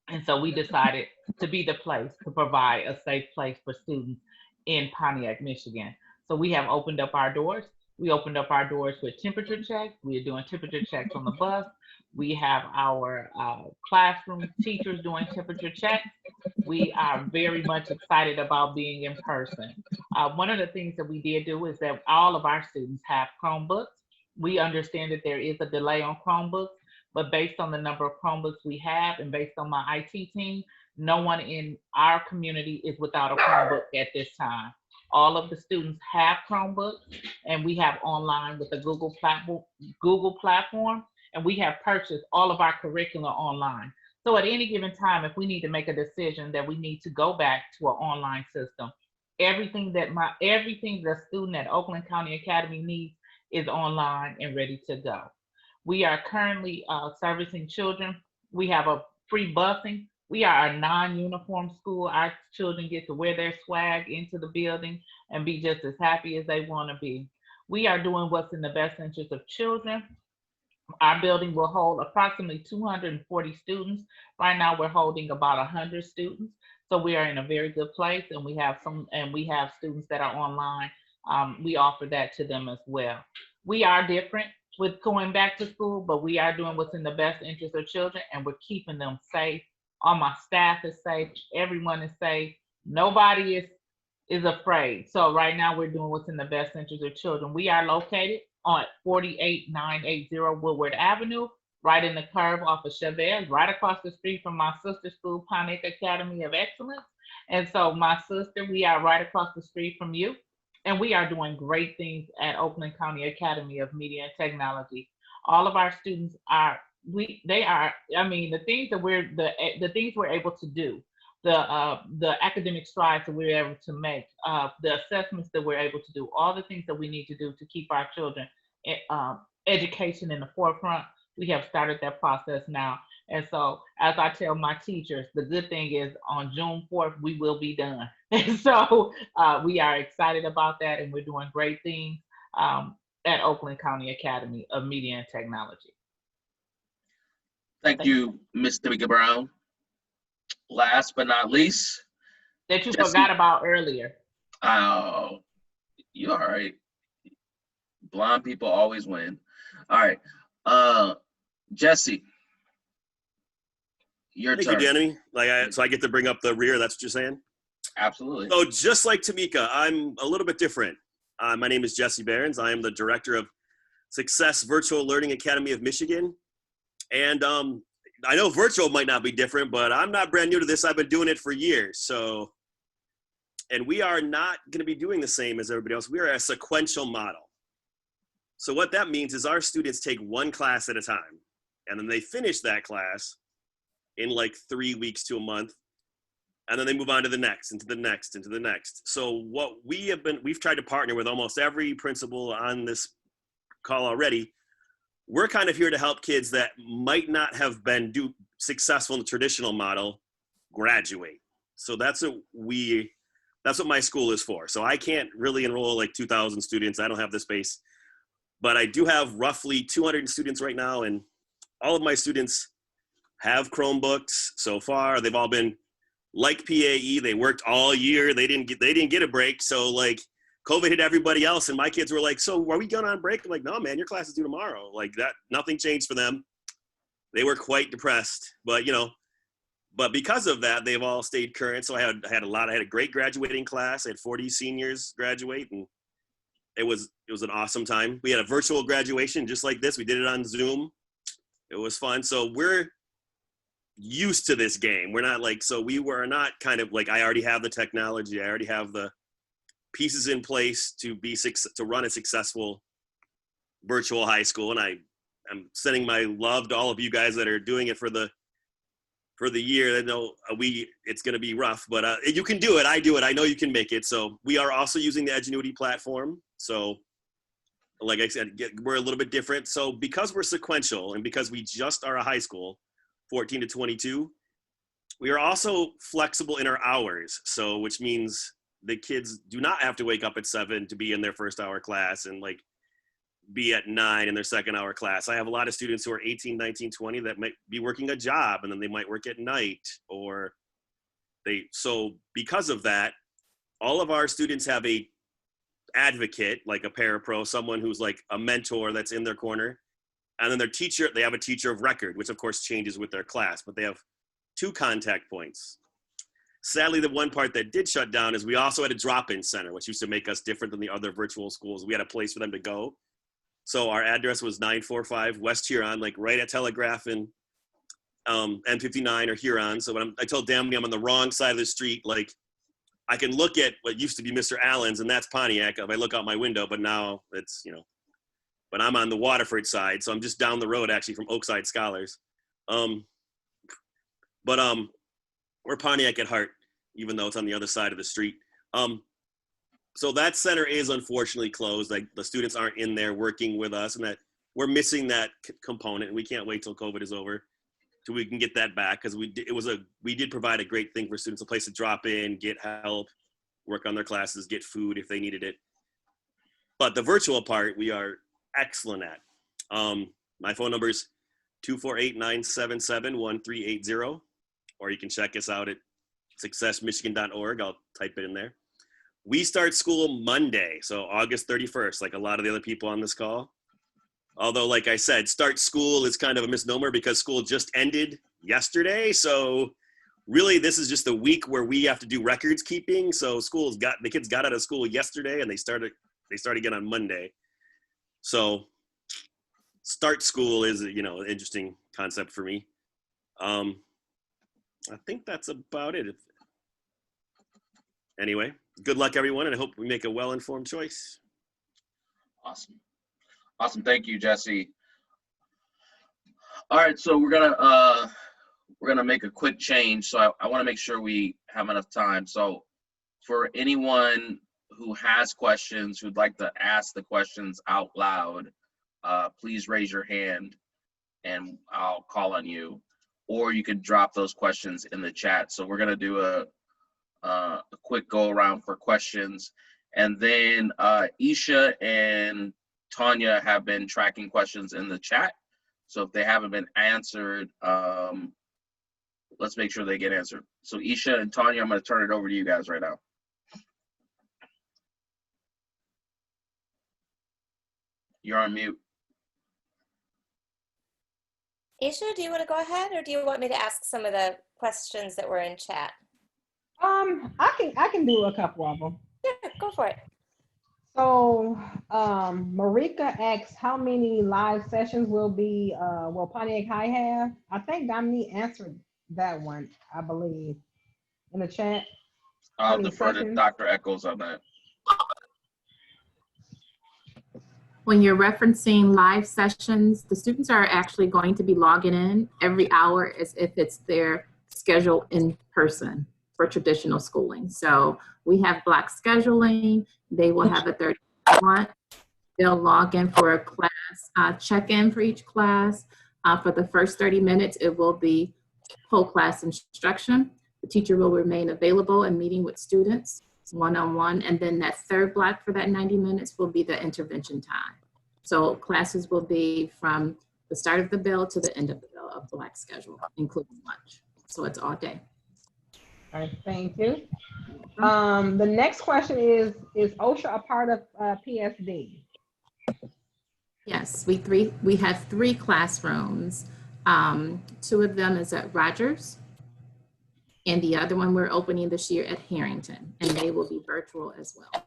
And so we decided to be the place to provide a safe place for students in Pontiac, Michigan. So we have opened up our doors. We opened up our doors with temperature checks. We are doing temperature checks on the bus. We have our classroom teachers doing temperature checks. We are very much excited about being in person. One of the things that we did do is that all of our students have Chromebooks. We understand that there is a delay on Chromebooks, but based on the number of Chromebooks we have and based on my IT team, no one in our community is without a Chromebook at this time. All of the students have Chromebooks, and we have online with the Google platform, and we have purchased all of our curriculum online. So at any given time, if we need to make a decision that we need to go back to an online system, everything the student at Oakland County Academy needs is online and ready to go. We are currently servicing children. We have a free busing. We are a non-uniform school. Our children get to wear their swag into the building and be just as happy as they want to be. We are doing what's in the best interest of children. Our building will hold approximately 240 students. Right now, we're holding about 100 students. So we are in a very good place, and we have students that are online. We offer that to them as well. We are different with going back to school, but we are doing what's in the best interest of children, and we're keeping them safe. All my staff is safe. Everyone is safe. Nobody is afraid. So right now we're doing what's in the best interest of children. We are located on 48980 Woodward Avenue, right in the curve off of Chavez, right across the street from my sister school, Pontiac Academy of Excellence. And so my sister, we are right across the street from you. And we are doing great things at Oakland County Academy of Media and Technology. All of our students the things we're able to do, the academic strides that we're able to make, the assessments that we're able to do, all the things that we need to do to keep our children education in the forefront. We have started that process now. And so as I tell my teachers, the good thing is on June 4th, we will be done. And so we are excited about that, and we're doing great things at Oakland County Academy of Media and Technology. Thank you, Ms. Tamika Brown. Last but not least. That you Jesse. forgot about earlier. Oh, you all right. Blonde people always win. All right. Jesse. Your Thank turn. you, Danny. So I get to bring up the rear, that's what you're saying? Absolutely. So just like Tamika, I'm a little bit different. My name is Jesse Barrens. I am the director of Success Virtual Learning Academy of Michigan. And I know virtual might not be different, but I'm not brand new to this. I've been doing it for years. So, and we are not going to be doing the same as everybody else. We are a sequential model. So what that means is our students take one class at a time, and then they finish that class in like 3 weeks to a month. And then they move on to the next, and to the next, and to the next. So what we've tried to partner with almost every principal on this call already. We're kind of here to help kids that might not have been successful in the traditional model graduate. So that's what my school is for. So I can't really enroll like 2,000 students. I don't have the space, but I do have roughly 200 students right now. And all of my students have Chromebooks so far. They've all been like PAE. They worked all year. They didn't get a break. So like COVID hit everybody else, and my kids were like, so are we going on break? I'm like, no, man, your class is due tomorrow. Like that, nothing changed for them. They were quite depressed, but but because of that, they've all stayed current. So I had a great graduating class. I had 40 seniors graduate, and it was an awesome time. We had a virtual graduation just like this. We did it on Zoom. It was fun. So we're used to this game. We're not like, so we were not kind of like, I already have the technology. I already have the pieces in place to run a successful virtual high school. And I'm sending my love to all of you guys that are doing it for the year. I know it's going to be rough, but you can do it. I do it. I know you can make it. So we are also using the Edgenuity platform. So like I said, we're a little bit different. So because we're sequential and because we just are a high school, 14 to 22, we are also flexible in our hours. So which means the kids do not have to wake up at 7 to be in their first hour class and like be at 9 in their second hour class. I have a lot of students who are 18, 19, 20 that might be working a job, and then they might work at night, or so because of that, all of our students have a advocate, like a parapro, someone who's like a mentor that's in their corner. And then they have a teacher of record, which of course changes with their class, but they have 2 contact points. Sadly, the one part that did shut down is we also had a drop-in center, which used to make us different than the other virtual schools. We had a place for them to go. So our address was 945 West Huron, like right at Telegraph and M59 or Huron. So when I told Danny I'm on the wrong side of the street, like I can look at what used to be Mr. Allen's, and that's Pontiac if I look out my window, but now it's, but I'm on the Waterford side. So I'm just down the road actually from Oakside Scholars. We're Pontiac at heart, even though it's on the other side of the street. So that center is unfortunately closed. Like the students aren't in there working with us, and that we're missing that component. And we can't wait till COVID is over till we can get that back, because we did provide a great thing for students, a place to drop in, get help, work on their classes, get food if they needed it. But the virtual part, we are excellent at. My phone number is 248-977-1380, or you can check us out at successmichigan.org. I'll type it in there. We start school Monday, so August 31st, like a lot of the other people on this call. Although, like I said, start school is kind of a misnomer because school just ended yesterday. So really, this is just the week where we have to do records keeping. So the kids got out of school yesterday, and they start again on Monday. So start school is, an interesting concept for me. I think that's about it. Anyway, good luck, everyone, and I hope we make a well-informed choice. Awesome. Thank you, Jesse. All right, so we're gonna make a quick change. So I want to make sure we have enough time. So for anyone who has questions, who'd like to ask the questions out loud, please raise your hand and I'll call on you, or you can drop those questions in the chat. So we're gonna do a quick go around for questions, and then Isha and Tanya have been tracking questions in the chat. So if they haven't been answered, let's make sure they get answered. So Isha and Tanya, I'm going to turn it over to you guys right now. You're on mute. Isha, do you want to go ahead, or do you want me to ask some of the questions that were in chat? I can do a couple of them. Yeah, go for it. So, Marika asks, how many live sessions will Pontiac High have? I think Dominique answered that one, I believe, in the chat. I'll defer to Dr. Echols on that. When you're referencing live sessions, the students are actually going to be logging in every hour as if it's their schedule in person for traditional schooling. So we have block scheduling. They will have a 30-minute. They'll log in for a class check-in for each class. For the first 30 minutes, it will be whole class instruction. The teacher will remain available and meeting with students one-on-one, and then that third block for that 90 minutes will be the intervention time. So classes will be from the start of the bell to the end of the bell of block schedule, including lunch. So it's all day. All right, thank you. The next question is OSHA a part of PSD? Yes, we have 3 classrooms. 2 of them is at Rogers, and the other one we're opening this year at Harrington, and they will be virtual as well.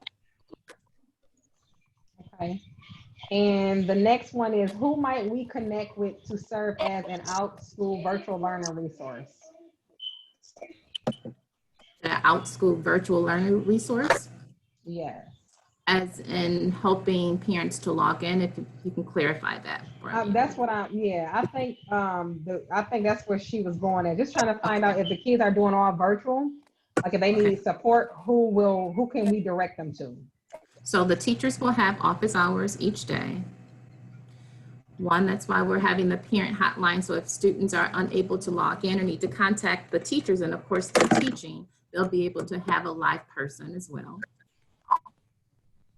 Okay. And the next one is, who might we connect with to serve as an out-school virtual learner resource? The out-school virtual learner resource? Yes. As in helping parents to log in, if you can clarify that. That's what I think I think that's where she was going at. Just trying to find out if the kids are doing all virtual, like if they need support, who can we direct them to? So the teachers will have office hours each day. That's why we're having the parent hotline. So if students are unable to log in or need to contact the teachers, and of course they're teaching, they'll be able to have a live person as well.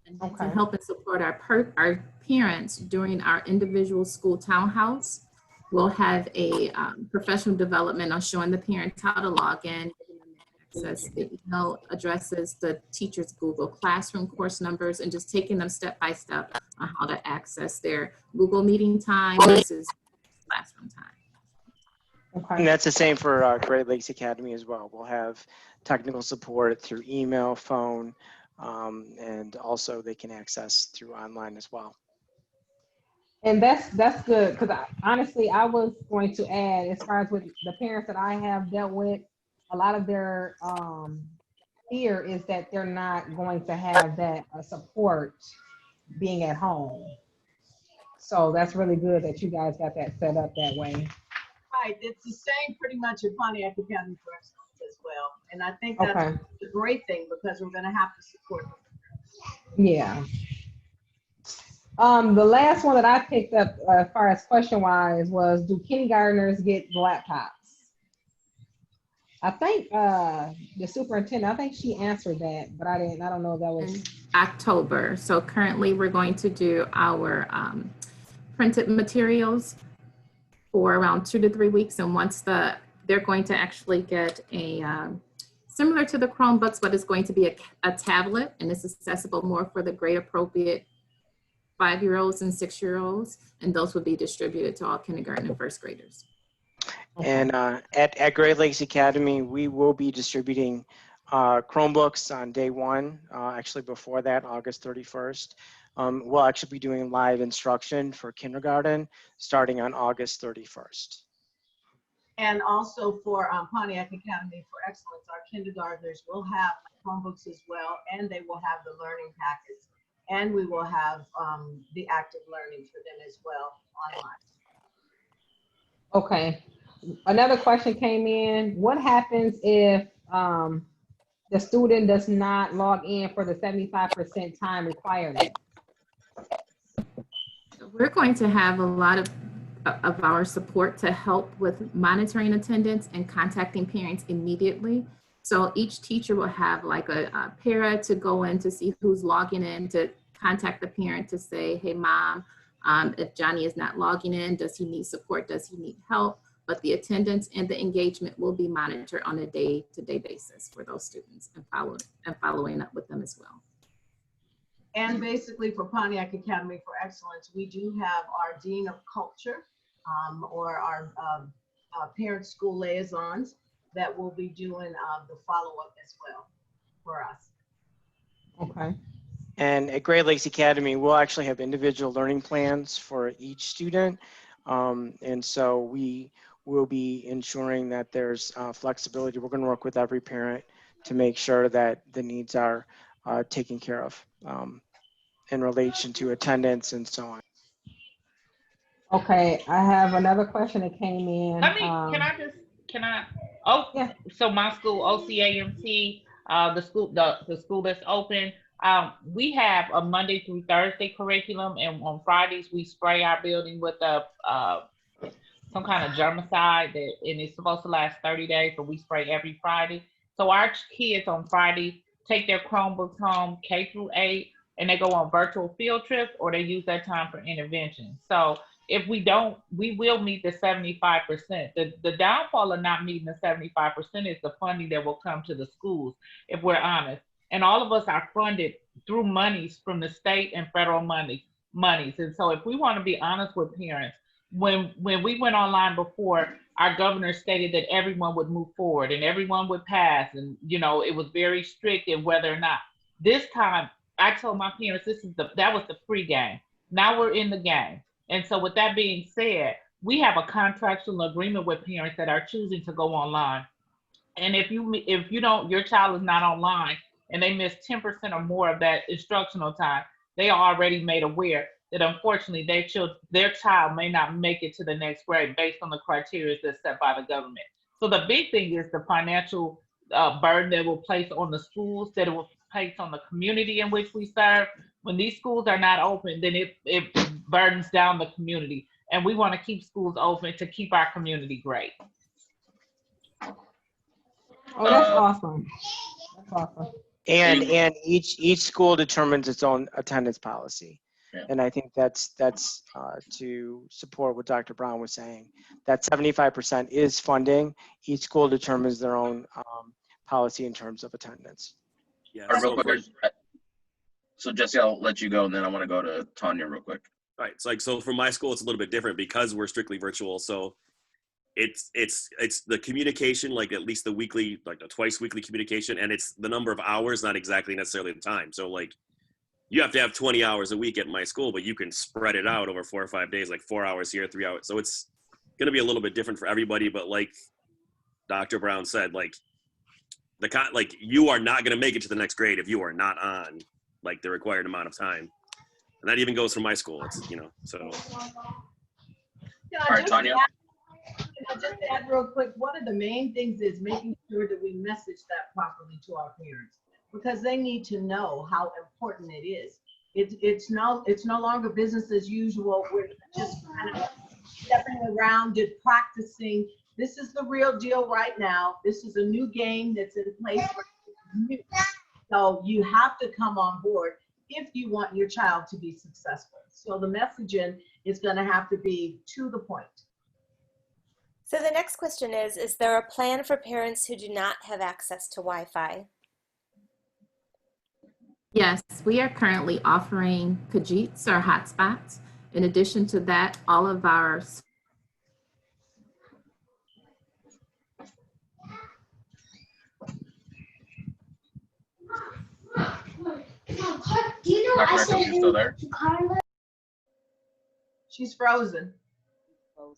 And to help and support our parents during our individual school townhouse, we'll have a professional development on showing the parents how to log in, access the email addresses, the teachers' Google Classroom course numbers, and just taking them step by step on how to access their Google meeting time versus classroom time. And that's the same for Great Lakes Academy as well. We'll have technical support through email, phone, and also they can access through online as well. And that's good, because honestly, I was going to add, as far as with the parents that I have dealt with, a lot of their fear is that they're not going to have that support being at home. So that's really good that you guys got that set up that way. Right, it's the same pretty much at Pontiac Academy for Excellence as well. And I think that's a great thing, because we're going to have to support them. Yeah. The last one that I picked up as far as question-wise was, do kindergartners get laptops? I think the superintendent, I think she answered that, but I don't know if that was. In October. So currently we're going to do our printed materials for around 2 to 3 weeks. And once they're going to actually get a, similar to the Chromebooks, but it's going to be a tablet, and it's accessible more for the grade appropriate 5-year-olds and 6-year-olds. And those will be distributed to all kindergarten and first graders. And at Great Lakes Academy, we will be distributing Chromebooks on day 1. Actually, before that, August 31st. We'll actually be doing live instruction for kindergarten starting on August 31st. And also for Pontiac Academy for Excellence, our kindergartners will have Chromebooks as well, and they will have the learning packets, and we will have the active learning for them as well online. Okay. Another question came in. What happens if the student does not log in for the 75% time requirement? We're going to have a lot of our support to help with monitoring attendance and contacting parents immediately. So each teacher will have like a para to go in to see who's logging in, to contact the parent to say, hey mom, If Johnny is not logging in, does he need support? Does he need help? But the attendance and the engagement will be monitored on a day-to-day basis for those students and following up with them as well. And basically for Pontiac Academy for Excellence, we do have our Dean of Culture or our parent school liaisons that will be doing the follow-up as well for us. Okay. And at Great Lakes Academy, we'll actually have individual learning plans for each student. And so we will be ensuring that there's flexibility. We're going to work with every parent to make sure that the needs are taken care of in relation to attendance and so on. Okay, I have another question that came in. So my school, OCAMT, the school that's open, we have a Monday through Thursday curriculum, and on Fridays we spray our building with some kind of germicide and it's supposed to last 30 days, but we spray every Friday. So our kids on Friday take their Chromebooks home, K through 8, and they go on virtual field trips, or they use that time for intervention. So if we don't, we will meet the 75%. The downfall of not meeting the 75% is the funding that will come to the schools, if we're honest. And all of us are funded through monies from the state and federal monies. And so if we want to be honest with parents, when we went online before, our governor stated that everyone would move forward and everyone would pass. And, you know, it was very strict in whether or not. This time, I told my parents, that was the pre-game. Now we're in the game. And so with that being said, we have a contractual agreement with parents that are choosing to go online. And if you don't, your child is not online and they miss 10% or more of that instructional time, they are already made aware that unfortunately their child may not make it to the next grade based on the criteria that's set by the government. So the big thing is the financial burden that will place on the schools, that it will place on the community in which we serve. When these schools are not open, then it burdens down the community. And we want to keep schools open to keep our community great. Oh, that's awesome. That's awesome. And each school determines its own attendance policy. Yeah. And I think that's to support what Dr. Brown was saying. That 75% is funding. Each school determines their own policy in terms of attendance. Yeah. So Jesse, I'll let you go, and then I want to go to Tanya real quick. All right. So for my school, it's a little bit different because we're strictly virtual. So it's the communication, like at least the weekly, like the twice weekly communication, and it's the number of hours, not exactly necessarily the time. So like you have to have 20 hours a week at my school, but you can spread it out over 4 or 5 days, like 4 hours here, 3 hours. So it's going to be a little bit different for everybody. But like Dr. Brown said, like you are not going to make it to the next grade if you are not on like the required amount of time. And that even goes for my school. It's, so. All right, Tanya. Just to add real quick, one of the main things is making sure that we message that properly to our parents, because they need to know how important it is. It's no longer business as usual. We're just kind of stepping around and practicing. This is the real deal right now. This is a new game that's in place. So you have to come on board if you want your child to be successful. So the messaging is going to have to be to the point. So the next question is there a plan for parents who do not have access to Wi-Fi? Yes, we are currently offering Kajits or hotspots. In addition to that, all of our Do you know I said still there? She's frozen. So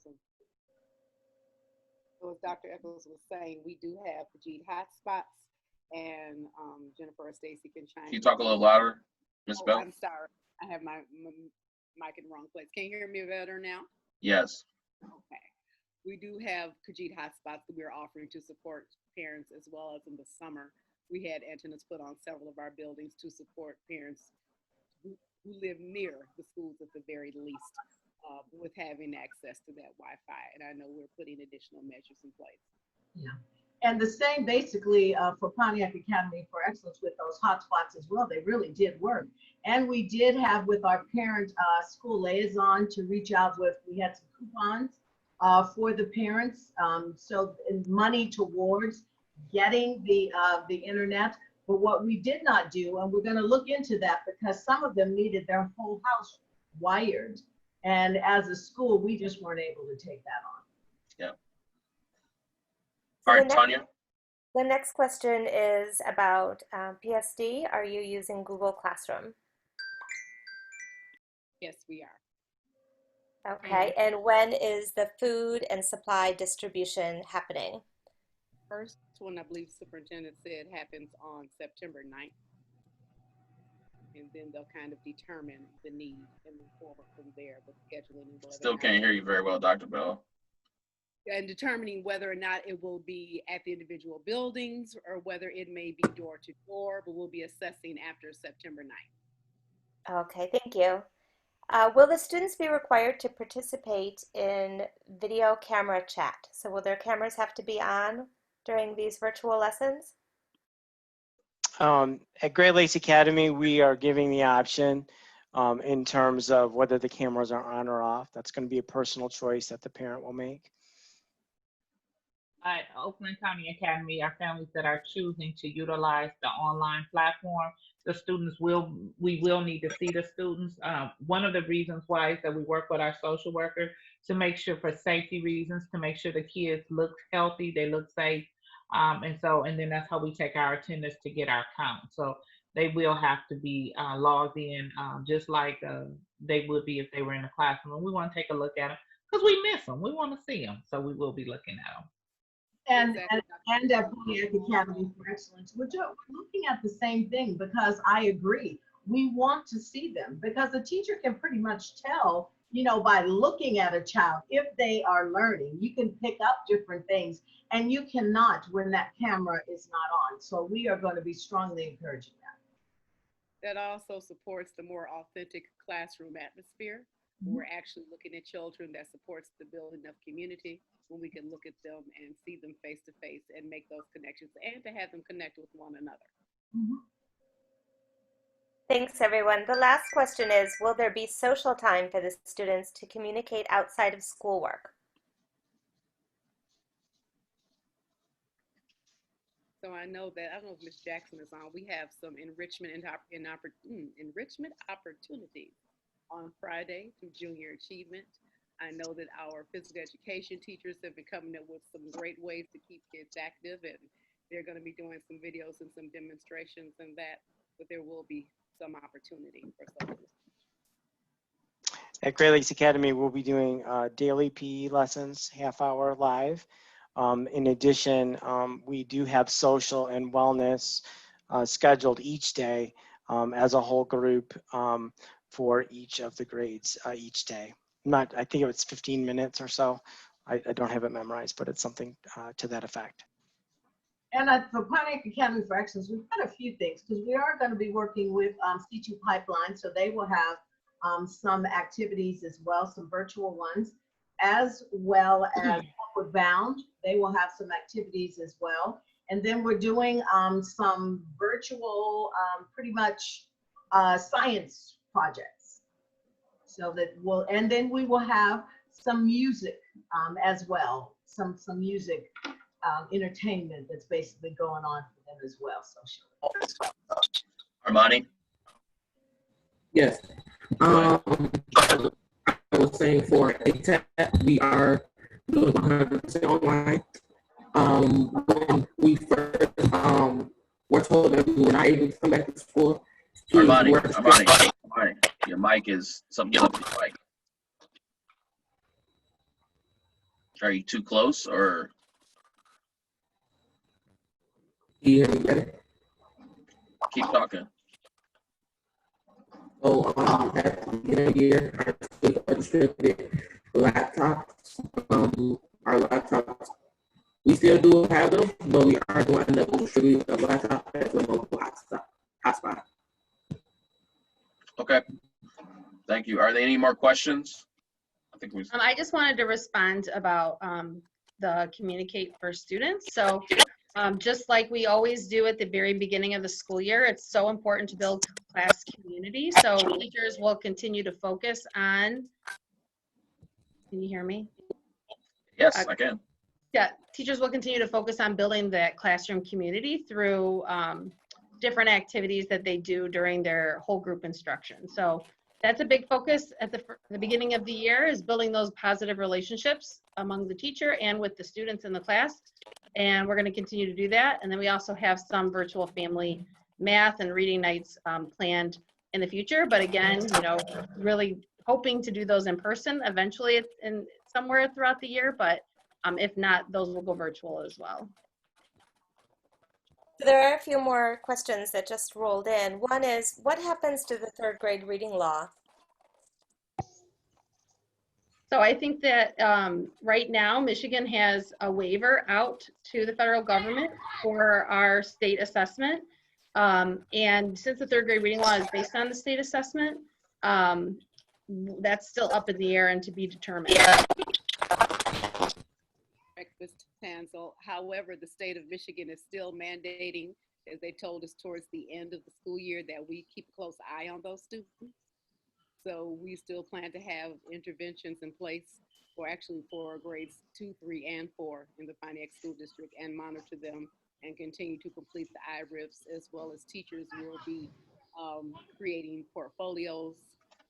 as Dr. Eccles was saying, we do have Kajit hotspots, and Jennifer or Stacy can chime in. Can you talk a little louder, Ms. Bell? I'm sorry. I have my mic in the wrong place. Can you hear me better now? Yes. Okay. We do have Kajit hotspots that we're offering to support parents, as well as in the summer. We had antennas put on several of our buildings to support parents who live near the schools at the very least, with having access to that Wi-Fi. And I know we're putting additional measures in place. Yeah. And the same basically for Pontiac Academy for Excellence with those hotspots as well. They really did work. And we did have with our parent school liaison to reach out with, we had some coupons for the parents. So money towards getting the internet. But what we did not do, and we're going to look into that because some of them needed their whole house wired. And as a school, we just weren't able to take that on. Yeah. So All right, Tanya. The next question is about PSD. Are you using Google Classroom? Yes, we are. Okay, and when is the food and supply distribution happening? First one, I believe superintendent said happens on September 9th. And then they'll kind of determine the need and move forward from there with scheduling. And Still can't hear you very well, Dr. Bell. And determining whether or not it will be at the individual buildings or whether it may be door to door, but we'll be assessing after September 9th. Okay, thank you. Will the students be required to participate in video camera chat? So will their cameras have to be on during these virtual lessons? At Great Lakes Academy, we are giving the option in terms of whether the cameras are on or off. That's going to be a personal choice that the parent will make. At Oakland County Academy, our families that are choosing to utilize the online platform, the students we will need to see the students. One of the reasons why is that we work with our social worker to make sure, for safety reasons, to make sure the kids look healthy, they look safe. And then that's how we take our attendance to get our count. So they will have to be logged in just like they would be if they were in the classroom. We want to take a look at them because we miss them. We want to see them. So we will be looking at them. And at Pontiac Academy for Excellence, we're looking at the same thing because I agree. We want to see them because the teacher can pretty much tell, you know, by looking at a child, if they are learning, you can pick up different things and you cannot when that camera is not on. So we are going to be strongly encouraging that. That also supports the more authentic classroom atmosphere. We're actually looking at children that supports the building of community when we can look at them and see them face to face and make those connections and to have them connect with one another. Thanks, everyone. The last question is, will there be social time for the students to communicate outside of schoolwork? So I know that, I don't know if Ms. Jackson is on, we have some enrichment opportunities on Friday through Junior Achievement. I know that our physical education teachers have been coming up with some great ways to keep kids active, and they're going to be doing some videos and some demonstrations and that, but there will be some opportunity for social. At Great Lakes Academy, we'll be doing daily PE lessons, half-hour live. In addition, we do have social and wellness scheduled each day as a whole group for each of the grades each day. I think it's 15 minutes or so. I don't have it memorized, but it's something to that effect. And for Pontiac Academy for Excellence, we've got a few things because we are going to be working with C2 Pipeline, so they will have some activities as well, some virtual ones, as well as Upward Bound. They will have some activities as well. And then we're doing some virtual, pretty much science projects. So that will, and then we will have some music as well, some music entertainment that's basically going on for them as well, socially. Armani? Yes. I was saying for ATAP, we are doing 100% online. When we first were told that we were not able to come back to school, Armani, your mic is something up with your mic. Are you too close or? You hear me better? Keep talking. So at the beginning of the year, our schools are distributed laptops. Our laptops, we still do have them, but we are going to distribute the laptop as a mobile hotspot. Okay. Thank you. Are there any more questions? I think we. I just wanted to respond about the communicate for students. So Just like we always do at the very beginning of the school year, it's so important to build class community. So teachers will continue to focus on, can you hear me? Yes, I can. Yeah, teachers will continue to focus on building that classroom community through different activities that they do during their whole group instruction. So that's a big focus at the beginning of the year, is building those positive relationships among the teacher and with the students in the class. And we're going to continue to do that. And then we also have some virtual family math and reading nights planned in the future. But again, you know, really hoping to do those in person eventually in somewhere throughout the year. But if not, those will go virtual as well. There are a few more questions that just rolled in. One is, what happens to the third grade reading law? So I think that right now, Michigan has a waiver out to the federal government for our state assessment. And since the third grade reading law is based on the state assessment, that's still up in the air and to be determined. Ms. Tansel. However, the state of Michigan is still mandating, as they told us towards the end of the school year, that we keep a close eye on those students. So we still plan to have interventions in place for grades 2, 3, and 4 in the Pontiac School District, and monitor them and continue to complete the IRIFs, as well as teachers will be creating portfolios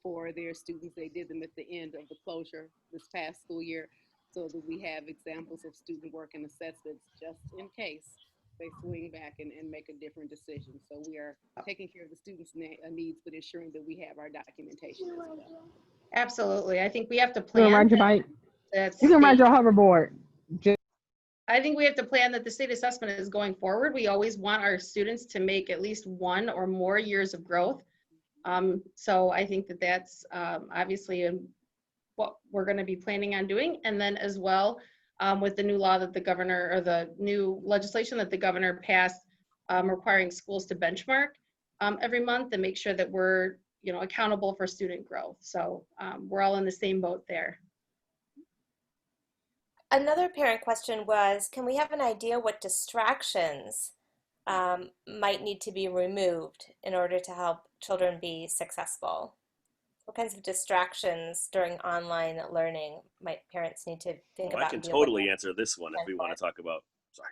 for their students. They did them at the end of the closure this past school year, so that we have examples of student work and assessments just in case they swing back and make a different decision. So we are taking care of the students' needs, but ensuring that we have our documentation as well. Absolutely. I think we have to You can plan. ride your bike. You can ride your hoverboard. I think we have to plan that the state assessment is going forward. We always want our students to make at least 1 or more years of growth. So I think that that's obviously what we're going to be planning on doing. And then as well, with the new law that the governor, or the new legislation that the governor passed, requiring schools to benchmark every month and make sure that we're, you know, accountable for student growth. So we're all in the same boat there. Another parent question was, can we have an idea what distractions might need to be removed in order to help children be successful? What kinds of distractions during online learning might parents need to think about? I can totally answer this one if we want to talk about. Sorry.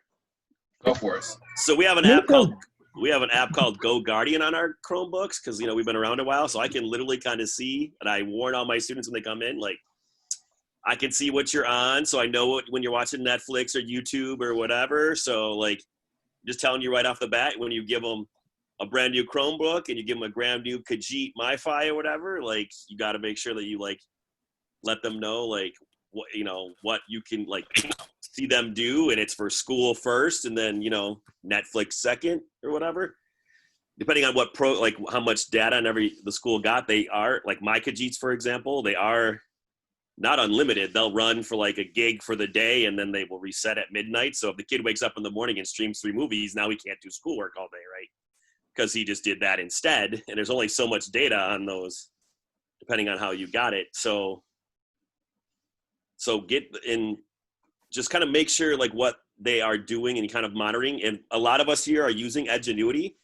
Go for it. So we have an app called Go Guardian on our Chromebooks, because we've been around a while, so I can literally kind of see, and I warn all my students when they come in, like, I can see what you're on, so I know when you're watching Netflix or YouTube or whatever. So like, just telling you right off the bat, when you give them a brand new Chromebook and you give them a brand new Khajiit MiFi or whatever, like, you got to make sure that you like let them know like what you can like see them do, and it's for school first, and then Netflix second or whatever, depending on what how much data on the school got. They are like my Khajiits, for example, they are not unlimited. They'll run for like a gig for the day, and then they will reset at midnight. So if the kid wakes up in the morning and streams 3 movies, now he can't do schoolwork all day, right? Because he just did that instead. And there's only so much data on those, depending on how you got it. So get in, just kind of make sure like what they are doing and kind of monitoring. And a lot of us here are using Edgenuity.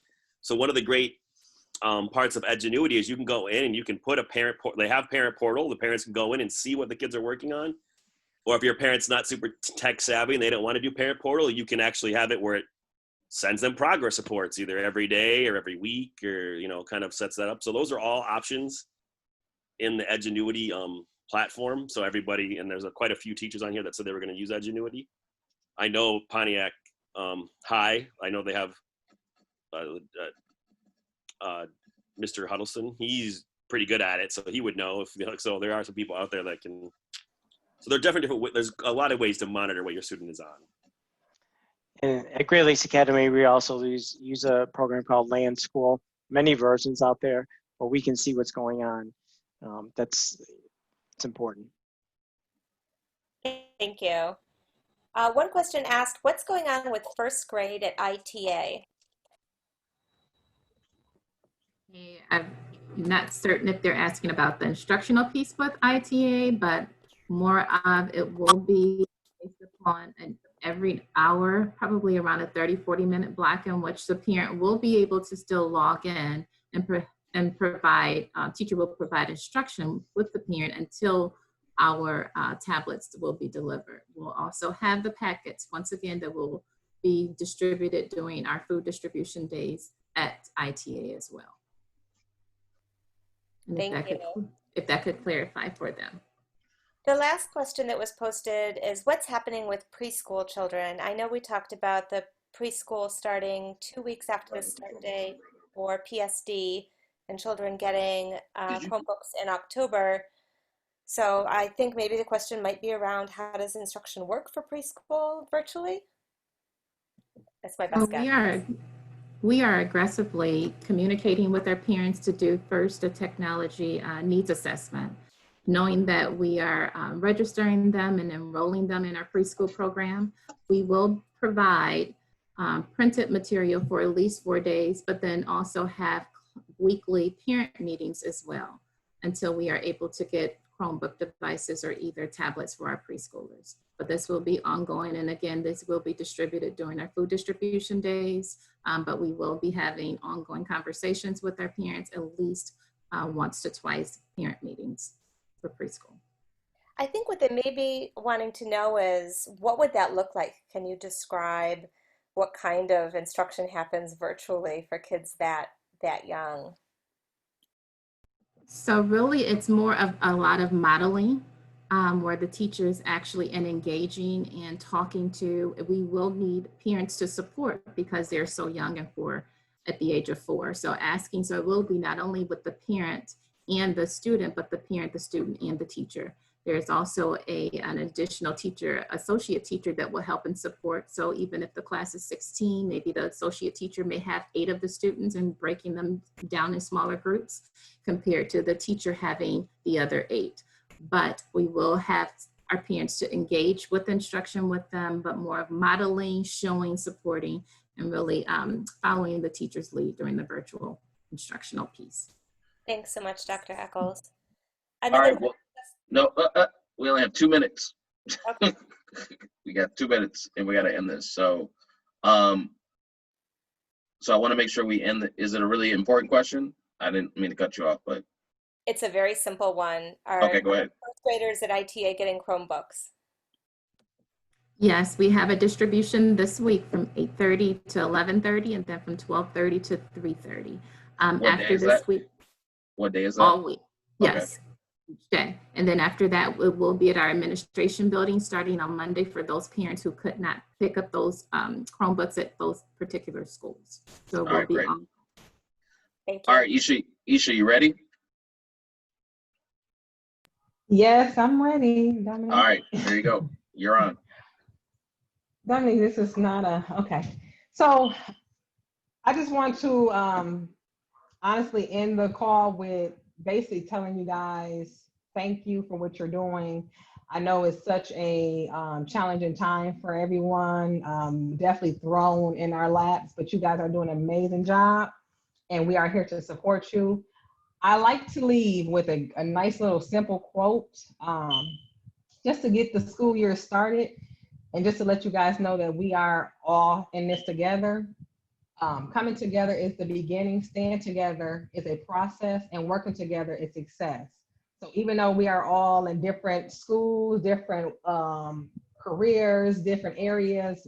So one of the great parts of Edgenuity is you can go in and you can put they have parent portal. The parents can go in and see what the kids are working on. Or if your parent's not super tech savvy and they don't want to do parent portal, you can actually have it where it sends them progress reports either every day or every week, or kind of sets that up. So those are all options in the Edgenuity platform. So everybody, and there's quite a few teachers on here that said they were going to use Edgenuity. I know Pontiac High, I know they have Mr. Huddleston. He's pretty good at it, so he would know. So there are some people out there that can. So there are different. There's a lot of ways to monitor what your student is on. And at Great Lakes Academy, we also use a program called Land School. Many versions out there, but we can see what's going on. It's important. Thank you. One question asked, what's going on with first grade at ITA? I'm not certain if they're asking about the instructional piece with ITA, but more of it will be based upon every hour, probably around a 30-40-minute block in which the parent will be able to still log in and provide, teacher will provide instruction with the parent until our tablets will be delivered. We'll also have the packets, once again, that will be distributed during our food distribution days at ITA as well. And if that could clarify for them. The last question that was posted is what's happening with preschool children? I know we talked about the preschool starting 2 weeks after the start date for PSD and children getting Chromebooks in October. So I think maybe the question might be around how does instruction work for preschool virtually? That's my best guess. We are aggressively communicating with our parents to do first a technology needs assessment, knowing that we are registering them and enrolling them in our preschool program. We will provide printed material for at least 4 days, but then also have weekly parent meetings as well until we are able to get Chromebook devices or either tablets for our preschoolers. But this will be ongoing. And again, this will be distributed during our food distribution days, but we will be having ongoing conversations with our parents at least once to twice parent meetings for preschool. I think what they may be wanting to know is what would that look like? Can you describe what kind of instruction happens virtually for kids that young? So really it's more of a lot of modeling where the teacher is actually engaging and talking to. We will need parents to support because they're so young and at the age of 4. So it will be not only with the parent and the student, but the parent, the student, and the teacher. There's also an additional teacher, associate teacher that will help and support. So even if the class is 16, maybe the associate teacher may have 8 of the students and breaking them down in smaller groups compared to the teacher having the other 8. But we will have our parents to engage with instruction with them, but more of modeling, showing, supporting, and really following the teacher's lead during the virtual instructional piece. Thanks so much, Dr. Eccles. All right, well, no, we only have 2 minutes. Okay. We got 2 minutes and we got to end this. So, so I want to make sure we end. Is it a really important question? I didn't mean to cut you off, but. It's a very simple one. Okay, go ahead. First graders at ITA getting Chromebooks? Yes, we have a distribution this week from 8:30 to 11:30 and then from 12:30 to 3:30. After this week. What day is that? All week. Yes. Each day. And then after that, it will be at our administration building starting on Monday for those parents who could not pick up those Chromebooks at those particular schools. So we'll be on. Thank you. All right, Isha, you ready? Yes, I'm ready, Dominic. All right, there you go. You're on. Dominic, this is not okay. So I just want to honestly end the call with basically telling you guys, thank you for what you're doing. I know it's such a challenging time for everyone, definitely thrown in our laps, but you guys are doing an amazing job and we are here to support you. I like to leave with a nice little simple quote, just to get the school year started and just to let you guys know that we are all in this together. Coming together is the beginning, staying together is a process, and working together is success. So even though we are all in different schools, different careers, different areas,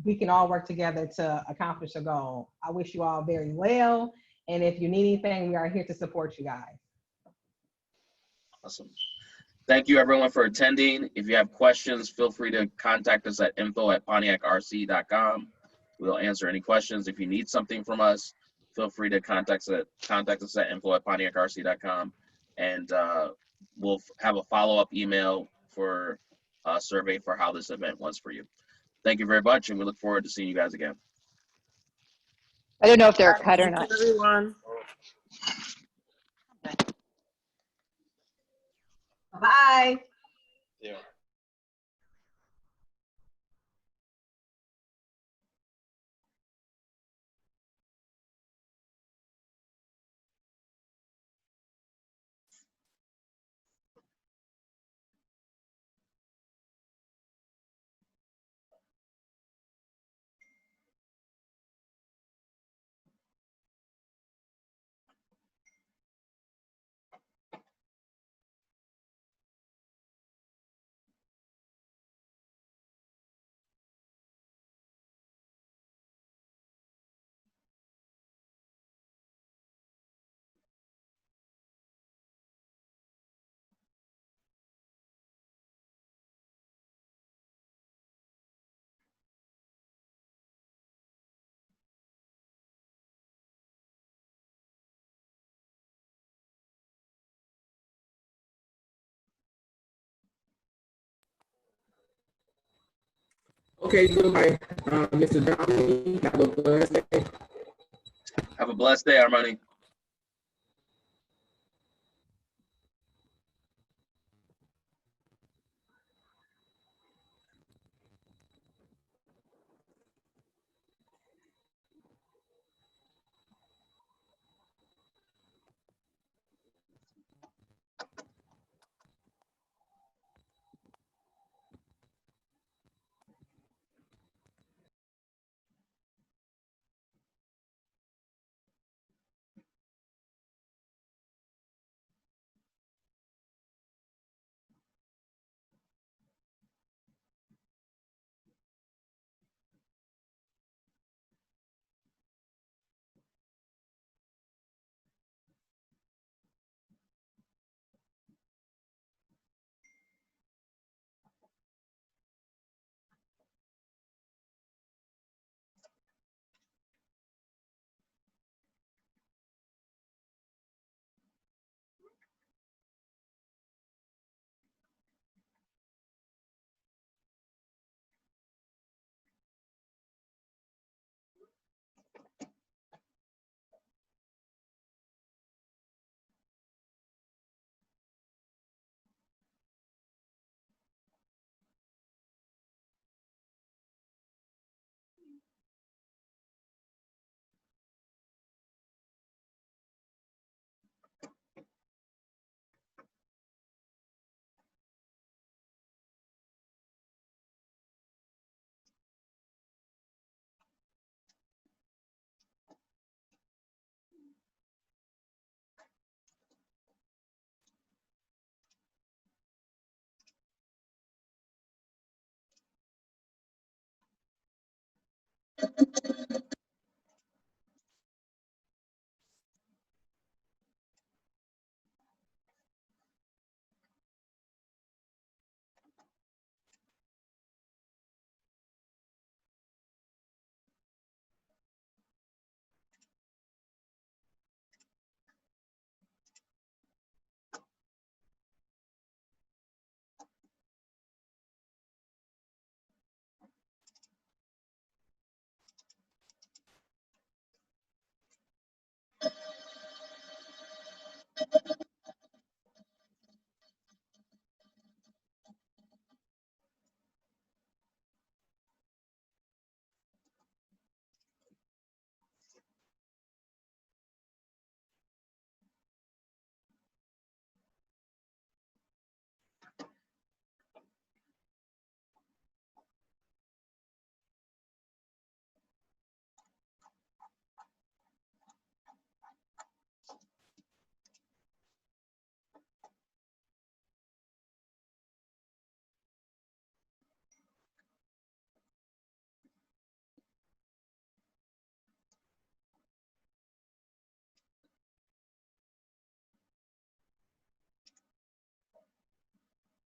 we can all work together to accomplish a goal. I wish you all very well. And if you need anything, we are here to support you guys. Awesome. Thank you everyone for attending. If you have questions, feel free to contact us at info@pontiacrc.com. We'll answer any questions. If you need something from us, feel free to contact us at info@pontiacrc.com. And we'll have a follow-up email for a survey for how this event was for you. Thank you very much, and we look forward to seeing you guys again. I don't know if they're cut or not. Thank you, everyone. Bye. Yeah. Okay, goodbye, Mr. Dominique. Have a blessed day. Have a blessed day, Armani.